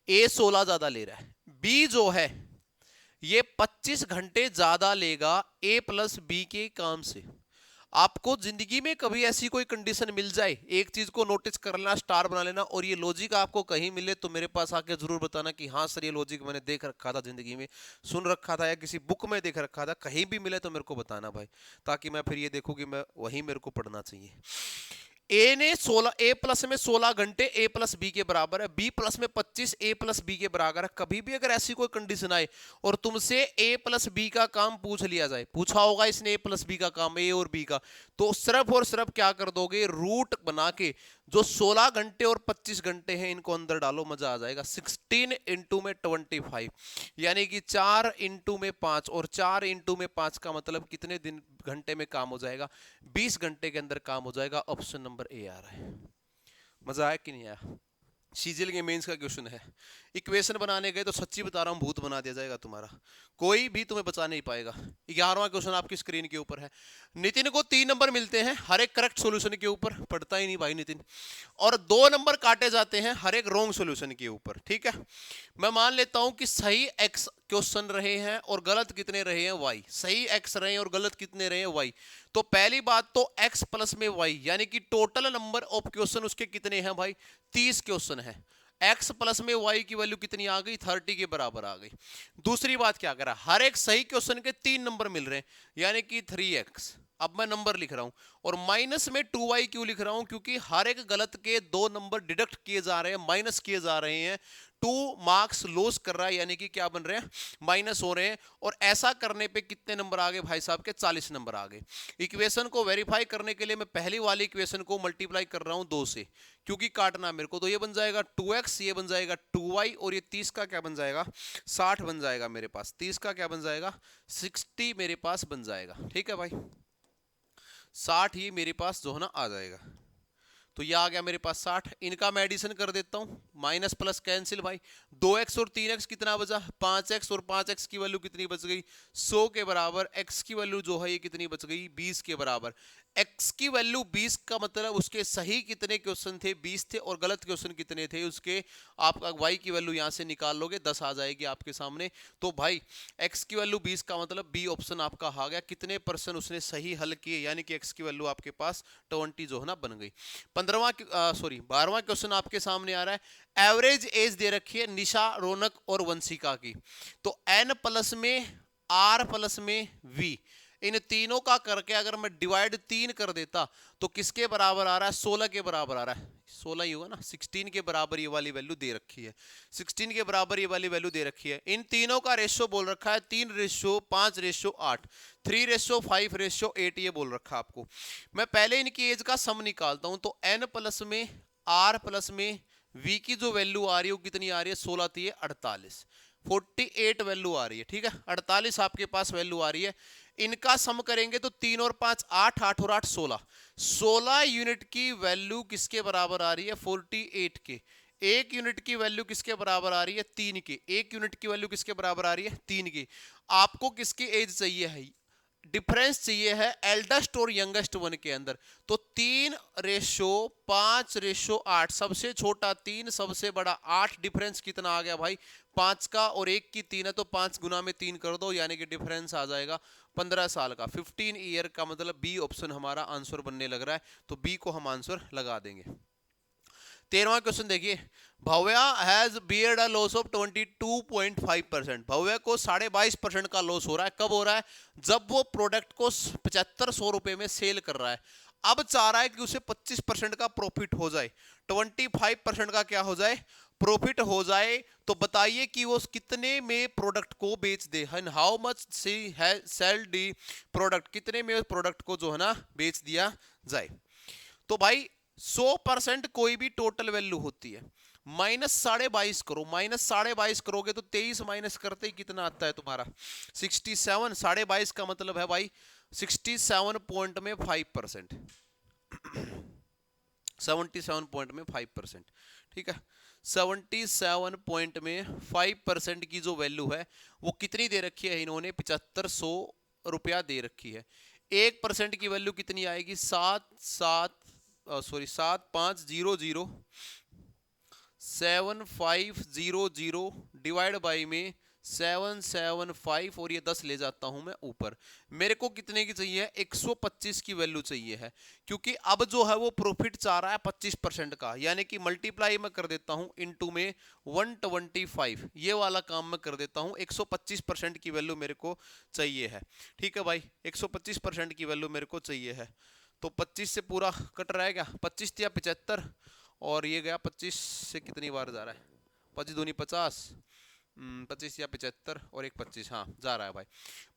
ए 16 ज्यादा ले रहा है, बी जो है ये 25 घंटे ज्यादा लेगा ए प्लस बी के काम से। आपको जिंदगी में कभी ऐसी कोई कंडीशन मिल जाए, एक चीज को नोटिस कर लेना, स्टार बना लेना, और ये लॉजिक आपको कहीं मिले तो मेरे पास आके जरूर बताना कि हाँ सर ये लॉजिक मैंने देख रखा था जिंदगी में, सुन रखा था या किसी बुक में देख रखा था, कहीं भी मिले तो मेरे को बताना भाई, ताकि मैं फिर ये देखूं कि मैं वही मेरे को पढ़ना चाहिए। ए ने 16, ए प्लस में 16 घंटे ए प्लस बी के बराबर है, बी प्लस में 25 ए प्लस बी के बराबर है। कभी भी अगर ऐसी कोई कंडीशन आए और तुमसे ए प्लस बी का काम पूछ लिया जाए, पूछा होगा इसने ए प्लस बी का काम, ए और बी का, तो सिर्फ और सिर्फ क्या कर दोगे, रूट बना के जो 16 घंटे और 25 घंटे हैं इनको अंदर डालो, मजा आ जाएगा। 16 इंटू में 25, यानी कि 4 इंटू में 5, और 4 इंटू में 5 का मतलब कितने दिन घंटे में काम हो जाएगा, 20 घंटे के अंदर काम हो जाएगा। ऑप्शन नंबर ए आ रहा है। मजा आया कि नहीं आया? सीजीएल के मेंस का क्वेश्चन है, इक्वेशन बनाने गए तो सच्ची बता रहा हूं भूत बना दिया जाएगा तुम्हारा, कोई भी तुम्हें बचा नहीं पाएगा। 11वां क्वेश्चन आपकी स्क्रीन के ऊपर है। नितिन को 3 नंबर मिलते हैं हर एक करेक्ट सॉल्यूशन के ऊपर, पढ़ता ही नहीं भाई नितिन, और 2 नंबर काटे जाते हैं हर एक रॉन्ग सॉल्यूशन के ऊपर। ठीक है, मैं मान लेता हूं कि सही एक्स क्वेश्चन रहे हैं और गलत कितने रहे हैं, वाई। सही एक्स रहे हैं और गलत कितने रहे हैं, वाई। तो पहली बात तो एक्स प्लस में वाई, यानी कि टोटल नंबर ऑफ क्वेश्चन उसके कितने हैं भाई, 30 क्वेश्चन है। x प्लस में y की वैल्यू कितनी आ गई, 30 के बराबर आ गई। दूसरी बात क्या करा, हर एक सही क्वेश्चन के 3 नंबर मिल रहे हैं, यानी कि 3x। अब मैं नंबर लिख रहा हूं, और माइनस में 2y क्यों लिख रहा हूं, क्योंकि हर एक गलत के 2 नंबर डिडक्ट किए जा रहे हैं, माइनस किए जा रहे हैं। 2 मार्क्स लॉस कर रहा है, यानी कि क्या बन रहे हैं, माइनस हो रहे हैं। और ऐसा करने पे कितने नंबर आ गए भाई साहब के, 40 नंबर आ गए। इक्वेशन को वेरीफाई करने के लिए मैं पहली वाली इक्वेशन को मल्टीप्लाई कर रहा हूं 2 से, क्योंकि काटना मेरे को, तो ये बन जाएगा 2x, ये बन जाएगा 2y, और ये 30 का क्या बन जाएगा, 60 बन जाएगा मेरे पास। 30 का क्या बन जाएगा, 60 मेरे पास बन जाएगा। ठीक है भाई, 60 ही मेरे पास जो है ना आ जाएगा। तो ये आ गया मेरे पास 60। इनका मैं एडिशन कर देता हूं, माइनस प्लस कैंसिल भाई, 2x और 3x कितना बचा, 5x, और 5x की वैल्यू कितनी बच गई, 100 के बराबर। x की वैल्यू जो है ये कितनी बच गई, 20 के बराबर। x की वैल्यू 20 का मतलब उसके सही कितने क्वेश्चन थे, 20 थे, और गलत क्वेश्चन कितने थे उसके, आपका y की वैल्यू यहां से निकाल लोगे, 10 आ जाएगी आपके सामने। तो भाई x की वैल्यू 20 का मतलब बी ऑप्शन आपका आ गया। कितने परसेंट उसने सही हल किए, यानी कि x की वैल्यू आपके पास 20 जो है ना बन गई। 12वां क्वेश्चन आपके सामने आ रहा है। एवरेज एज दे रखी है निशा, रौनक और वंशिका की। तो n प्लस में, r प्लस में v, इन तीनों का करके अगर मैं डिवाइड 3 कर देता तो किसके बराबर आ रहा है, 16 के बराबर आ रहा है। 16 ही होगा ना, 16 के बराबर ये वाली वैल्यू दे रखी है, 16 के बराबर ये वाली वैल्यू दे रखी है। इन तीनों का रेशियो बोल रखा है 3:5:8, 3:5:8 ये बोल रखा है आपको। मैं पहले इनकी एज का सम निकालता हूं, तो n प्लस में, r प्लस में, v की जो वैल्यू आ रही है वो कितनी आ रही है, 16 थी 48, 48 वैल्यू आ रही है। ठीक है, 48 आपके पास वैल्यू आ रही है। इनका सम करेंगे तो 3 और 5 8, 8 और 8 16, 16 यूनिट की वैल्यू किसके बराबर आ रही है, 48 के। एक यूनिट की वैल्यू किसके बराबर आ रही है, 3 के। एक यूनिट की वैल्यू किसके बराबर आ रही है, 3 की। आपको किसकी एज चाहिए है, डिफरेंस चाहिए है एल्डेस्ट और यंगेस्ट वन के अंदर। तो 3:5:8, सबसे छोटा 3, सबसे बड़ा 8, डिफरेंस कितना आ गया भाई, 5 का, और 1 की 3 है तो 5 गुना में 3 कर दो, यानी कि डिफरेंस आ जाएगा 15 साल का, 15 ईयर का। मतलब बी ऑप्शन हमारा आंसर बनने लग रहा है, तो बी को हम आंसर लगा देंगे। 13वां क्वेश्चन देखिए, Bhavya has beard a loss of 22.5%। Bhavya को 22.5% का लॉस हो रहा है। कब हो रहा है, जब वो प्रोडक्ट को 7500 रुपए में सेल कर रहा है। अब चाह रहा है कि उसे 25% का प्रॉफिट हो जाए, 25% का क्या हो जाए, प्रॉफिट हो जाए। तो बताइए कि वो कितने में प्रोडक्ट को बेच दे, and how much she has sell the product, कितने में प्रोडक्ट को जो है ना बेच दिया जाए। तो भाई 100% कोई भी टोटल वैल्यू होती है, -22.5 करो, -22.5 करोगे तो 23 माइनस करते ही कितना आता है तुम्हारा, 67। 22.5 का मतलब है भाई 67 पॉइंट में 5%, 77 पॉइंट में 5%। ठीक है, 77 पॉइंट में 5% की जो वैल्यू है वो कितनी दे रखी है इन्होंने, 7500 रुपया दे रखी है। 1% की वैल्यू कितनी आएगी, 7500 डिवाइड बाई में 775 और ये 10 ले जाता हूं मैं ऊपर। मेरे को कितने की चाहिए है? 125 की वैल्यू चाहिए है, क्योंकि अब जो है वो प्रॉफिट चाह रहा है 25% का, यानी कि मल्टीप्लाई मैं कर देता हूं इनटू में 125, ये वाला काम मैं कर देता हूं। 125% की वैल्यू मेरे को चाहिए है। ठीक है भाई, 125% की वैल्यू मेरे को चाहिए है। तो 25 से पूरा कट रहा है क्या? 25 या 75, और ये गया 25 से कितनी बार जा रहा है? 25 दूनी 50, 25 या 75 और एक 25, हाँ जा रहा है भाई।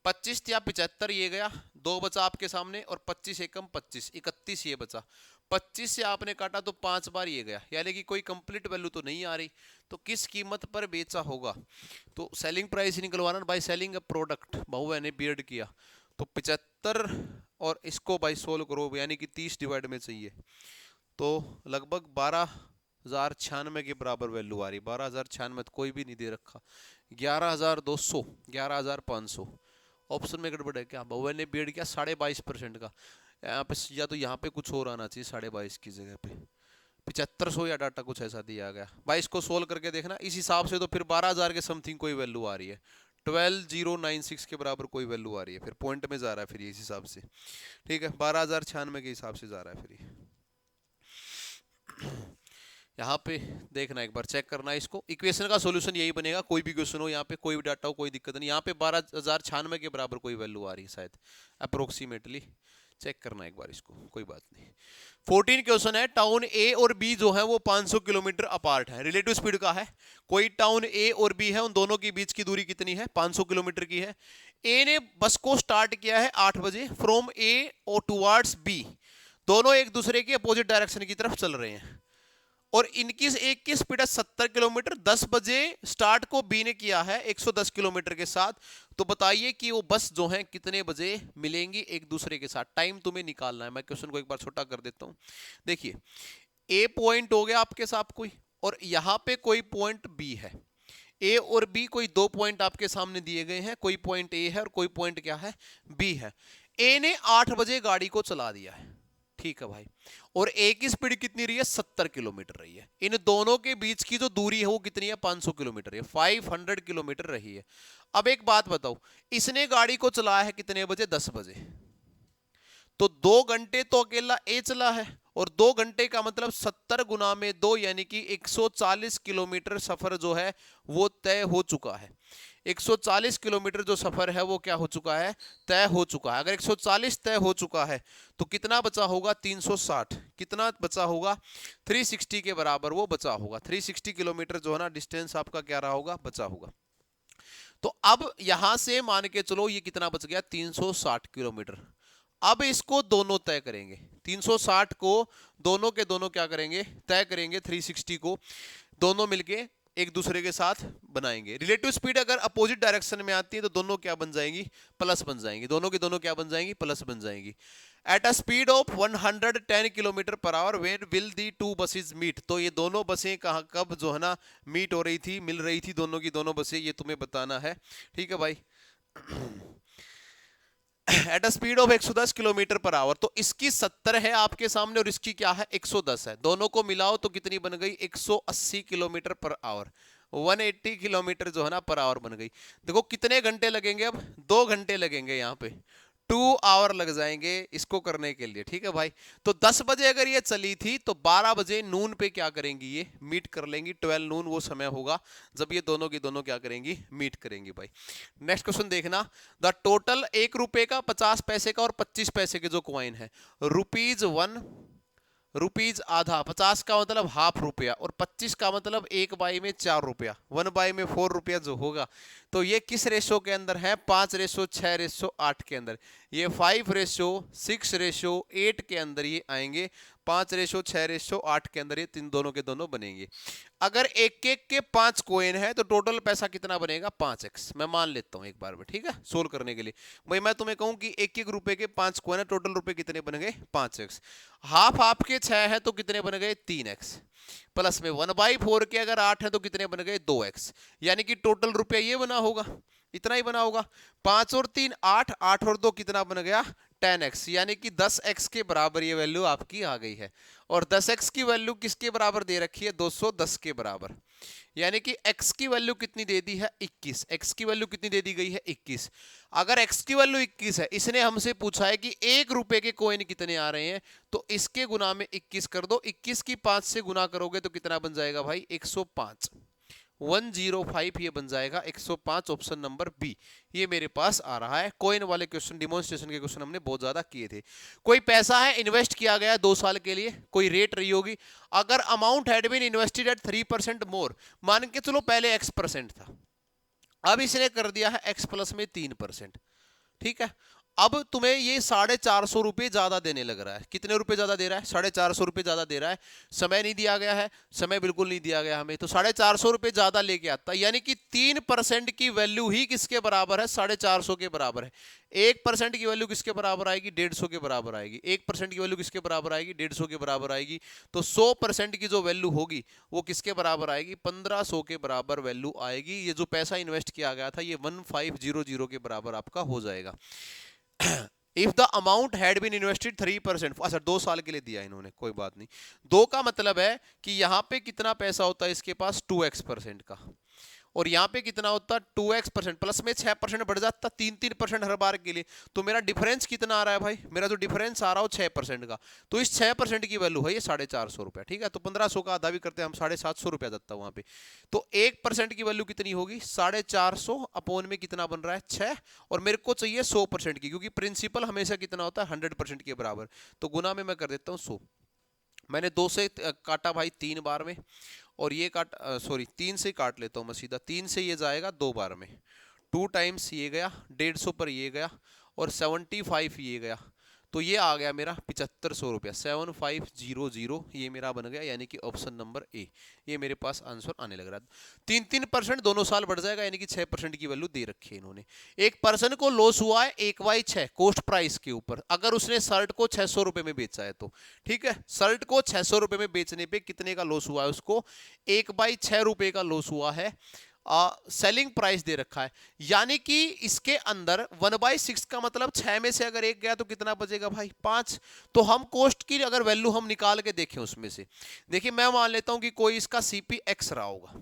25 या 75 ये गया, 2 बचा आपके सामने, और 25 एकम 25, 31 ये बचा। 25 से आपने काटा तो 5 बार ये गया, यानी कि कोई कंप्लीट वैल्यू तो नहीं आ रही। तो किस कीमत पर बेचा होगा? तो सेलिंग प्राइस निकलवाना भाई, सेलिंग अ प्रोडक्ट बहु ने बियर्ड किया। तो 75 और इसको भाई सोल्व करो, यानी कि 30 डिवाइड में चाहिए, तो लगभग 12,096 के बराबर वैल्यू आ रही। 12,096 तो कोई भी नहीं दे रखा। 11,200, 11,500। ऑप्शन में गड़बड़ है क्या? बहु ने बीएड किया 22.5% का, यहाँ पे या तो यहाँ पे कुछ और आना चाहिए 22.5 की जगह पे 7500 या डाटा कुछ ऐसा दिया गया भाई। इसको सोल्व करके देखना इस हिसाब से, तो फिर 12,000 के समथिंग कोई वैल्यू आ रही है। 12,096 के बराबर कोई वैल्यू आ रही है, फिर पॉइंट में जा रहा है फिर इस हिसाब से। ठीक है, 12,096 के हिसाब से जा रहा है फिर ये। यहाँ पे देखना, एक बार चेक करना इसको। इक्वेशन का सॉल्यूशन यही बनेगा, कोई भी क्वेश्चन हो, यहाँ पे कोई भी डाटा हो, कोई दिक्कत नहीं। यहाँ पे 12,096 के बराबर कोई वैल्यू आ रही है शायद, अप्रोक्सीमेटली। चेक करना एक बार इसको, कोई बात नहीं। 14 क्वेश्चन है, टाउन ए और बी जो है वो 500 किलोमीटर अपार्ट है, रिलेटिव स्पीड का है। कोई टाउन ए और बी है, उन दोनों के बीच की दूरी कितनी है? 500 किलोमीटर की है। ए ने बस को स्टार्ट किया है 8 बजे फ्रॉम ए और टुवर्ड्स बी। दोनों एक दूसरे के अपोजिट डायरेक्शन की तरफ चल रहे हैं, और इनकी एक की स्पीड है 70 किलोमीटर। 10 बजे स्टार्ट को बी ने किया है 110 किलोमीटर के साथ। तो बताइए कि वो बस जो है कितने बजे मिलेंगी एक दूसरे के साथ? टाइम तुम्हें निकालना है। मैं क्वेश्चन को एक बार छोटा कर देता हूं। देखिए, ए पॉइंट हो गया आपके साथ कोई, और यहां पे कोई पॉइंट बी है। ए और बी कोई 2 पॉइंट आपके सामने दिए गए हैं, कोई पॉइंट ए है और कोई पॉइंट क्या है? बी है। ए ने 8 बजे गाड़ी को चला दिया है, ठीक है भाई, और ए की स्पीड कितनी रही है? 70 किलोमीटर रही है। इन दोनों के बीच की जो दूरी है वो कितनी है? 500 किलोमीटर है, 500 किलोमीटर रही है। अब एक बात बताओ, इसने गाड़ी को चलाया है कितने बजे? 10 बजे। तो 2 घंटे तो अकेला ए चला है, और 2 घंटे का मतलब 70 गुना में 2, यानी कि 140 किलोमीटर सफर जो है वो तय हो चुका है। 140 किलोमीटर जो सफर है वो क्या हो चुका है? तय हो चुका है। अगर 140 तय हो चुका है तो कितना बचा होगा? 360। कितना बचा होगा? 360 के बराबर वो बचा होगा। 360 किलोमीटर जो है ना डिस्टेंस आपका क्या रहा होगा? बचा होगा। तो अब यहां से मान के चलो ये कितना बच गया? 360 किलोमीटर। अब इसको दोनों तय करेंगे, 360 को दोनों के दोनों क्या करेंगे? तय करेंगे। 360 को दोनों मिलके एक दूसरे के साथ बनाएंगे। रिलेटिव स्पीड अगर अपोजिट डायरेक्शन में आती है तो दोनों क्या बन जाएंगी? प्लस बन जाएंगी। दोनों की दोनों क्या बन जाएंगी? प्लस बन जाएंगी। At a speed of 110 kilometre per hour when will the two buses meet. तो ये दोनों बसें कहाँ कब जो है ना मीट हो रही थी, मिल रही थी दोनों की दोनों बसें, ये तुम्हें बताना है। ठीक है भाई। Eight a speed of 110 kilometre per our. तो इसकी 70 है आपके सामने और इसकी क्या है? 110 है। दोनों को मिलाओ तो कितनी बन गई? 180 किलोमीटर पर आवर। 180 किलोमीटर जो है ना पर आवर बन गई। देखो कितने घंटे लगेंगे? अब 2 घंटे लगेंगे, यहाँ पे 2 आवर लग जाएंगे इसको करने के लिए। ठीक है भाई। तो 10 बजे अगर ये चली थी तो 12 बजे नून पे क्या करेंगी? ये मीट कर लेंगी। 12 नून वो समय होगा जब ये दोनों की दोनों क्या करेंगी? मीट करेंगी भाई। नेक्स्ट क्वेश्चन देखना। द टोटल 1 रुपए का, 50 पैसे का और 25 पैसे के जो कॉइन है, ₹1, रुपीज आधा, 50 का मतलब हाफ रुपया और 25 का मतलब 1 बाई में 4 रुपया, 1 बाई में 4 रुपया जो होगा। तो ये किस रेशो के अंदर है? 5:6:8 के अंदर। ये 5:6:8 के अंदर ये आएंगे। 5:6:8 के अंदर ये तीन दोनों के दोनों बनेंगे। अगर एक एक के 5 कॉइन है तो टोटल पैसा कितना बनेगा? 5x। मैं मान लेता हूं एक बार में, ठीक है, सोल्व करने के लिए। भाई मैं तुम्हें कहूं कि एक एक रुपए के 5 कॉइन है, टोटल रुपए कितने बन गए? 5x। हाफ आपके 6 है तो कितने बन गए? 3x। प्लस में 1/4 के अगर 8 है तो कितने बन गए? 2x। यानी कि टोटल रुपया ये बना होगा, इतना ही बना होगा। 5 और 3 8, 8 और 2 कितना बन गया? 10x। यानी कि 10x के बराबर ये वैल्यू आपकी आ गई है। और 10x की वैल्यू किसके बराबर दे रखी है? 210 के बराबर। यानी कि x की वैल्यू कितनी दे दी है 21, x की वैल्यू कितनी दे दी गई है 21। अगर x की वैल्यू 21 है, इसने हमसे पूछा है कि 1 रुपए के कॉइन कितने आ रहे हैं, तो इसके गुना में 21 कर दो, 21 की 5 से गुना करोगे तो कितना बन जाएगा भाई 105, 105 ये बन जाएगा 105, ऑप्शन नंबर बी ये मेरे पास आ रहा है। कॉइन वाले क्वेश्चन, डिमॉन्स्ट्रेशन के क्वेश्चन हमने बहुत ज्यादा किए थे। कोई पैसा है इन्वेस्ट किया गया 2 साल के लिए, कोई रेट रही होगी, अगर amount had been invested at 3% more, मान के चलो पहले x% था, अब इसने कर दिया है x प्लस में 3%, ठीक है। अब तुम्हें ये 450 रुपए ज्यादा देने लग रहा है, कितने रुपए ज्यादा दे रहा है 450 रुपए ज्यादा दे रहा है, समय नहीं दिया गया है, समय बिल्कुल नहीं दिया गया हमें, तो 450 रुपए ज्यादा लेके आता है, यानी कि 3% की वैल्यू ही किसके बराबर है 450 के बराबर है। 1% की वैल्यू किसके बराबर आएगी 150 के बराबर आएगी, 1% की वैल्यू किसके बराबर आएगी 150 के बराबर आएगी, तो 100% की जो वैल्यू होगी वो किसके बराबर आएगी 1500 के बराबर वैल्यू आएगी। ये जो पैसा इन्वेस्ट किया गया था ये 1500 के बराबर आपका हो जाएगा। If the amount had been invested 3%, अच्छा 2 साल के लिए दिया इन्होंने, कोई बात नहीं। 2 का मतलब है कि यहां पे कितना पैसा होता है इसके पास 2x% का, और यहाँ पे कितना होता 2x%, प्लस में 6% बढ़ जाता 3% हर बार के लिए, तो मेरा डिफरेंस कितना आ रहा है भाई, मेरा जो डिफरेंस आ रहा हो 6% का, तो इस 6% की वैल्यू है ये 450 रुपया, ठीक है। तो 1500 का आधा भी करते हैं हम 750 रुपया जाता वहां पे, तो 1% की वैल्यू कितनी होगी 450 अपॉन में कितना बन रहा है 6, और मेरे को चाहिए 100% की, क्योंकि प्रिंसिपल हमेशा कितना होता है 100% के बराबर, तो गुना में मैं कर देता हूँ 100। मैंने 2 से काटा भाई 3 बार में, और ये काट सॉरी 3 से काट लेता हूँ मैं सीधा, 3 से ये जाएगा 2 बार में, 2 टाइम्स ये गया 150 पर ये गया, और 75 ये गया, तो ये आ गया मेरा 7500 रुपया, 7500 ये मेरा बन गया, यानी कि ऑप्शन नंबर ए ये मेरे पास आंसर आने लग रहा है। 3% दोनों साल बढ़ जाएगा, यानी कि 6% की वैल्यू दे रखी है इन्होंने। एक पर्सन को लॉस हुआ है 1/6 कॉस्ट प्राइस के ऊपर, अगर उसने शर्ट को 600 रुपए में बेचा है तो, ठीक है, शर्ट को 600 रुपए में बेचने पे कितने का लॉस हुआ है उसको 1/6 रुपए का लॉस हुआ है, सेलिंग प्राइस दे रखा है, यानी कि इसके अंदर 1/6 का मतलब 6 में से अगर 1 गया तो कितना बचेगा भाई 5। तो हम कॉस्ट की अगर वैल्यू हम निकाल के देखें उसमें से, देखिए मैं मान लेता हूं कि कोई इसका सीपी x रहा होगा,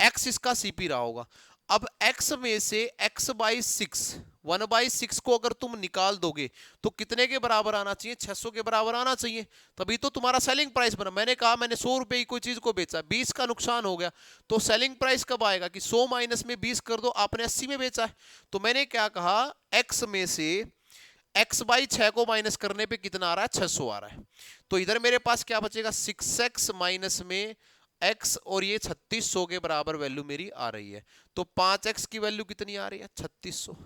x इसका सीपी रहा होगा, अब x में से x/6 1/6 को अगर तुम निकाल दोगे तो कितने के बराबर आना चाहिए 600 के बराबर आना चाहिए, तभी तो तुम्हारा सेलिंग प्राइस बना। मैंने कहा मैंने 100 रुपए की कोई चीज को बेचा, 20 का नुकसान हो गया, तो सेलिंग प्राइस कब आएगा कि 100 माइनस में 20 कर दो, आपने 80 में बेचा है, तो मैंने क्या कहा x में से x/6 को माइनस करने पे कितना आ रहा है 600 आ रहा है, तो इधर मेरे पास क्या बचेगा 6x माइनस में x, और ये 3600 के बराबर वैल्यू मेरी आ रही है, तो 5x की वैल्यू कितनी आ रही है 3600,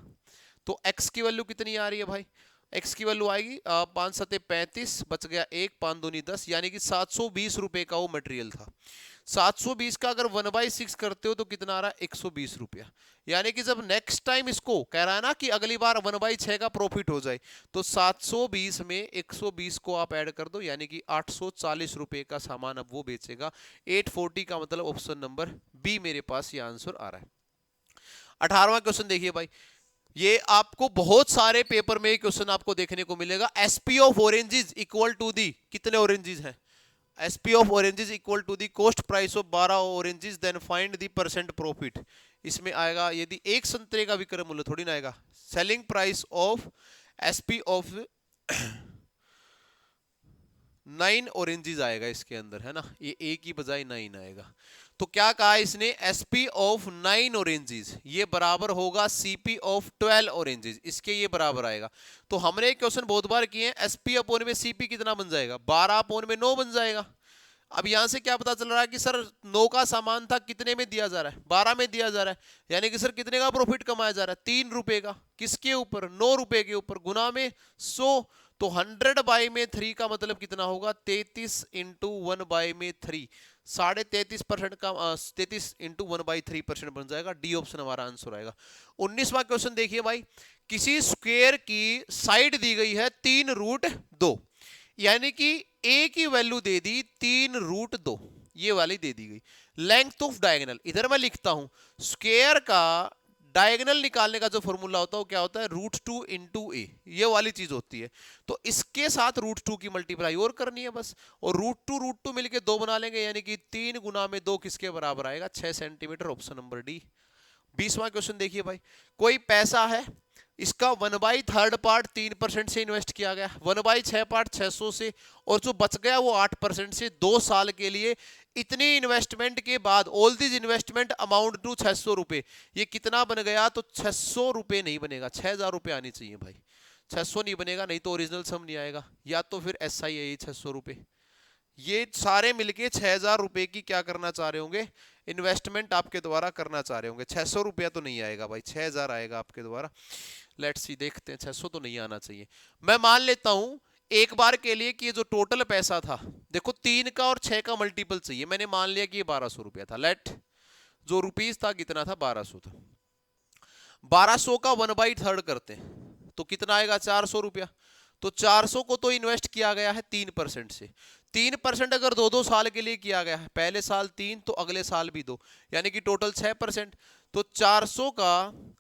तो x की वैल्यू कितनी आ रही है भाई, x की वैल्यू आएगी 5 सते 35, बच गया 1, 5 दूनी 10, यानी कि 720 रुपए का वो मटेरियल था। 720 का अगर 1/6 करते हो तो कितना आ रहा है 120 रुपया, यानी कि जब नेक्स्ट टाइम इसको कह रहा है ना कि अगली बार 1/6 का प्रॉफिट हो जाए, तो 720 में 120 को आप ऐड कर दो, यानी कि 840 रुपए का सामान अब वो बेचेगा। 840 का मतलब ऑप्शन नंबर बी मेरे पास ये आंसर आ रहा है। 18वां क्वेश्चन देखिए भाई, ये आपको बहुत सारे पेपर में क्वेश्चन आपको देखने को मिलेगा। SP of oranges equal to the, कितने ऑरेंजेस हैं, SP of oranges equal to the cost price of 12 oranges, then find the percent profit. इसमें आएगा यदि एक संतरे का विक्रय मूल्य थोड़ी ना आएगा, selling price of SP of 9 oranges आएगा इसके अंदर, है ना, ये एक की बजाय 9 आएगा। तो क्या कहा इसने एसपी ऑफ 9 ऑरेंजेस ये बराबर होगा सीपी ऑफ 12 ऑरेंजेस, इसके ये बराबर आएगा। तो हमने क्वेश्चन बहुत बार किए हैं, एसपी अपॉन में सीपी कितना बन जाएगा 12 अपॉन में 9 बन जाएगा। अब यहां से क्या पता चल रहा है कि सर 9 का सामान था कितने में दिया जा रहा है 12 में दिया जा रहा है, यानी कि सर कितने का प्रॉफिट कमाया जा रहा है 3 रुपए का, किसके ऊपर 9 रुपए के ऊपर, गुना में 100, तो 100/3 का मतलब कितना होगा 33 इंटू 1/3, 33.5% का 33 इंटू 1/3% बन जाएगा, डी ऑप्शन हमारा आंसर आएगा। 19वां क्वेश्चन देखिए भाई, किसी स्क्वायर की साइड दी गई है 3√2, यानी कि ए की वैल्यू दे दी 3√2, ये वाली दे दी गई। लेंथ ऑफ डायगोनल, इधर मैं लिखता हूं स्क्वायर का डायगोनल निकालने का जो फॉर्मूला होता है वो क्या होता है, √2 इंटू ए, ये वाली चीज होती है। तो इसके साथ √2 की मल्टीप्लाई और करनी है बस, और √2 मिलके 2 बना लेंगे, यानी कि 3 गुना में 2 किसके बराबर आएगा, 6 सेंटीमीटर। Option number D. 20वां क्वेश्चन देखिए भाई, कोई पैसा है, इसका 1/3 पार्ट 3% से इन्वेस्ट किया गया, 1/6 पार्ट 600 से, और जो बच गया वो 8% से। 2 साल के लिए इतनी इन्वेस्टमेंट के बाद all this investment amount to 600 रुपए, ये कितना बन गया, तो 600 रुपए नहीं बनेगा, 6000 रुपए आनी चाहिए भाई। 600 नहीं बनेगा, नहीं तो ओरिजिनल सम नहीं आएगा, या तो फिर SI है ये 600 रुपए। ये सारे मिलके 6000 रुपए की क्या करना चाह रहे होंगे, इन्वेस्टमेंट आपके द्वारा करना चाह रहे होंगे। 600 रुपया तो नहीं आएगा भाई, 6000 आएगा आपके द्वारा। लेट्स सी, देखते हैं, 600 तो नहीं आना चाहिए। मैं मान लेता हूं एक बार के लिए कि ये जो टोटल पैसा था, देखो 3 का और 6 का मल्टीपल चाहिए, मैंने मान लिया कि ये 1200 रुपया था। लेट, जो रुपीस था कितना था, 1200 था। 1200 का 1/3 करते हैं तो कितना आएगा, 400 रुपया। तो 400 को तो इन्वेस्ट किया गया है 3% से। 3% अगर 2-2 साल के लिए किया गया है, पहले साल 3 तो अगले साल भी 2, यानी कि टोटल 6%। तो 400 का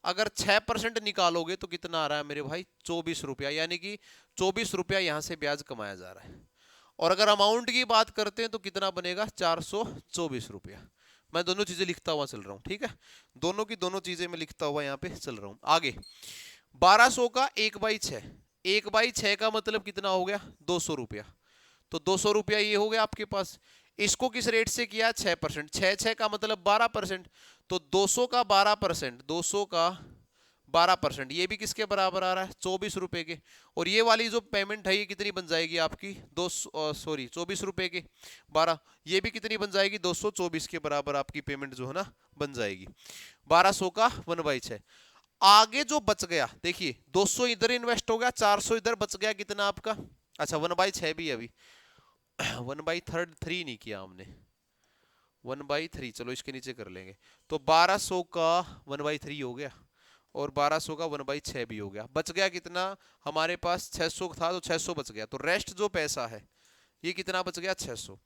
अगर 6% निकालोगे तो कितना आ रहा है मेरे भाई, 24 रुपया, यानी कि 24 रुपया यहां से ब्याज कमाया जा रहा है। और अगर अमाउंट की बात करते हैं तो कितना बनेगा, 424 रुपया। मैं दोनों चीजें लिखता हुआ चल रहा हूं, ठीक है, दोनों की दोनों चीजें मैं लिखता हुआ यहाँ पे चल रहा हूं। आगे 1200 का 1/6, 1/6 का मतलब कितना हो गया, 200 रुपया। तो 200 रुपया ये हो गया आपके पास। इसको किस रेट से किया, 6%, 6 का मतलब 12%। तो 200 का 12%, 200 का 12%, ये भी किसके बराबर आ रहा है, 24 रुपए के। और ये वाली जो पेमेंट है ये कितनी बन जाएगी आपकी, 24 रुपए के 12, ये भी कितनी बन जाएगी, 224 के बराबर आपकी पेमेंट जो है ना बन जाएगी। 1200 का 1/6। आगे जो बच गया देखिए, 200 इधर इन्वेस्ट हो गया, 400 इधर बच गया, कितना आपका, अच्छा 1/6 भी अभी 1/3 नहीं किया हमने, 1/3 चलो इसके नीचे कर लेंगे। तो 1200 का 1/3 हो गया, और 1200 का 1/6 भी हो गया। बच गया कितना, हमारे पास 600 था तो 600 बच गया। तो रेस्ट जो पैसा है ये कितना बच गया, 600।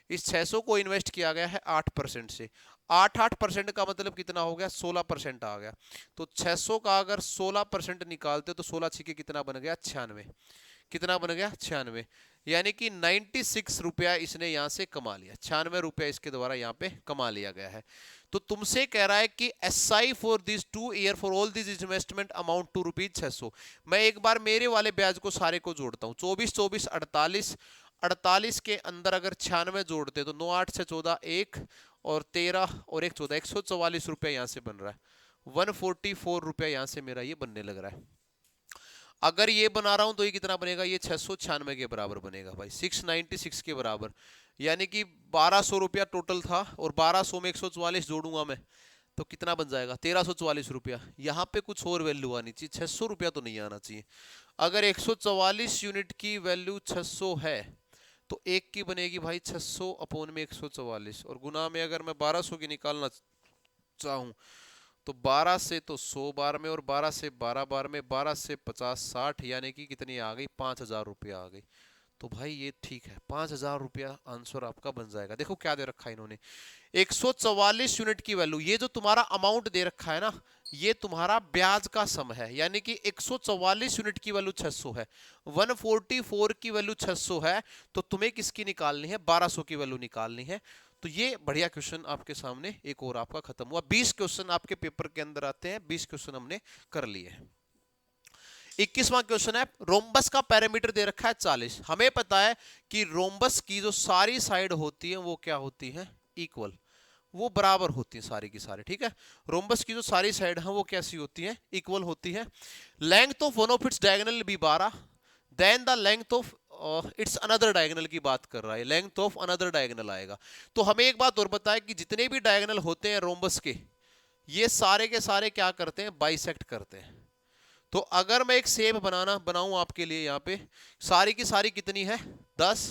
इस 600 को इन्वेस्ट किया गया है 8% से। 8% का मतलब कितना हो गया, 16% आ गया। तो 600 का अगर 16% निकालते तो 16 छिके कितना बन गया, 96। कितना बन गया, 96, यानी कि 96 रुपया इसने यहां से कमा लिया। 96 रुपया इसके द्वारा यहाँ पे कमा लिया गया है। तो तुमसे कह रहा है कि SI for this 2 year for all this investment amount to ₹600। मैं एक बार मेरे वाले ब्याज को सारे को जोड़ता हूँ, 24 24 48, 48 के अंदर अगर 96 जोड़ते तो 9 8 से 14, 1 और 13 और 1 14, 144 रुपया यहाँ से बन रहा है। 144 रुपया यहाँ से मेरा ये बनने लग रहा है। अगर ये बना रहा हूं तो ये कितना बनेगा, ये 696 के बराबर बनेगा भाई, 696 के बराबर। यानी कि 1200 रुपया टोटल था, और 1200 में 144 जोड़ूंगा मैं तो कितना बन जाएगा, 1344 रुपया। यहाँ पे कुछ और वैल्यू आनी चाहिए, 600 रुपया तो नहीं आना चाहिए। अगर 144 यूनिट की वैल्यू 600 है तो एक की बनेगी भाई 600 अपॉन में 144, और गुना में अगर मैं 1200 की निकालना चाहूं तो 12 से तो 100 बार में, और 12 से 12 बार में, 12 से 50 60, यानी कि कितनी आ गई, 5000 रुपया आ गई। तो भाई ये ठीक है, 5000 रुपया आंसर आपका बन जाएगा। देखो क्या दे रखा है इन्होंने, 144 यूनिट की वैल्यू, ये जो तुम्हारा अमाउंट दे रखा है ना, ये तुम्हारा ब्याज का सम है, यानी कि 144 यूनिट की वैल्यू 600 है, 144 की वैल्यू 600 है, तो तुम्हें किसकी निकालनी है, 1200 की वैल्यू निकालनी है। तो ये बढ़िया क्वेश्चन आपके सामने एक और आपका खत्म हुआ। 20 क्वेश्चन आपके पेपर के अंदर आते हैं, 20 क्वेश्चन हमने कर लिए। 21वां क्वेश्चन है, रोम्बस का पैरामीटर दे रखा है 40। हमें पता है कि रोम्बस की जो सारी साइड होती है वो क्या होती है, इक्वल, वो बराबर होती है सारी की सारी, ठीक है। रोम्बस की जो सारी साइड है वो कैसी होती है, इक्वल होती है। Length of one of its diagonal be 12, then the length of its another diagonal की बात कर रहा है, लेंथ ऑफ अनदर डायगोनल आएगा। तो हमें एक बात और बताया कि जितने भी डायगोनल होते हैं रोम्बस के, ये सारे के सारे क्या करते हैं, बाइसेक्ट करते हैं। तो अगर मैं एक शेप बनाऊं आपके लिए, यहाँ पे सारी की सारी कितनी है, 10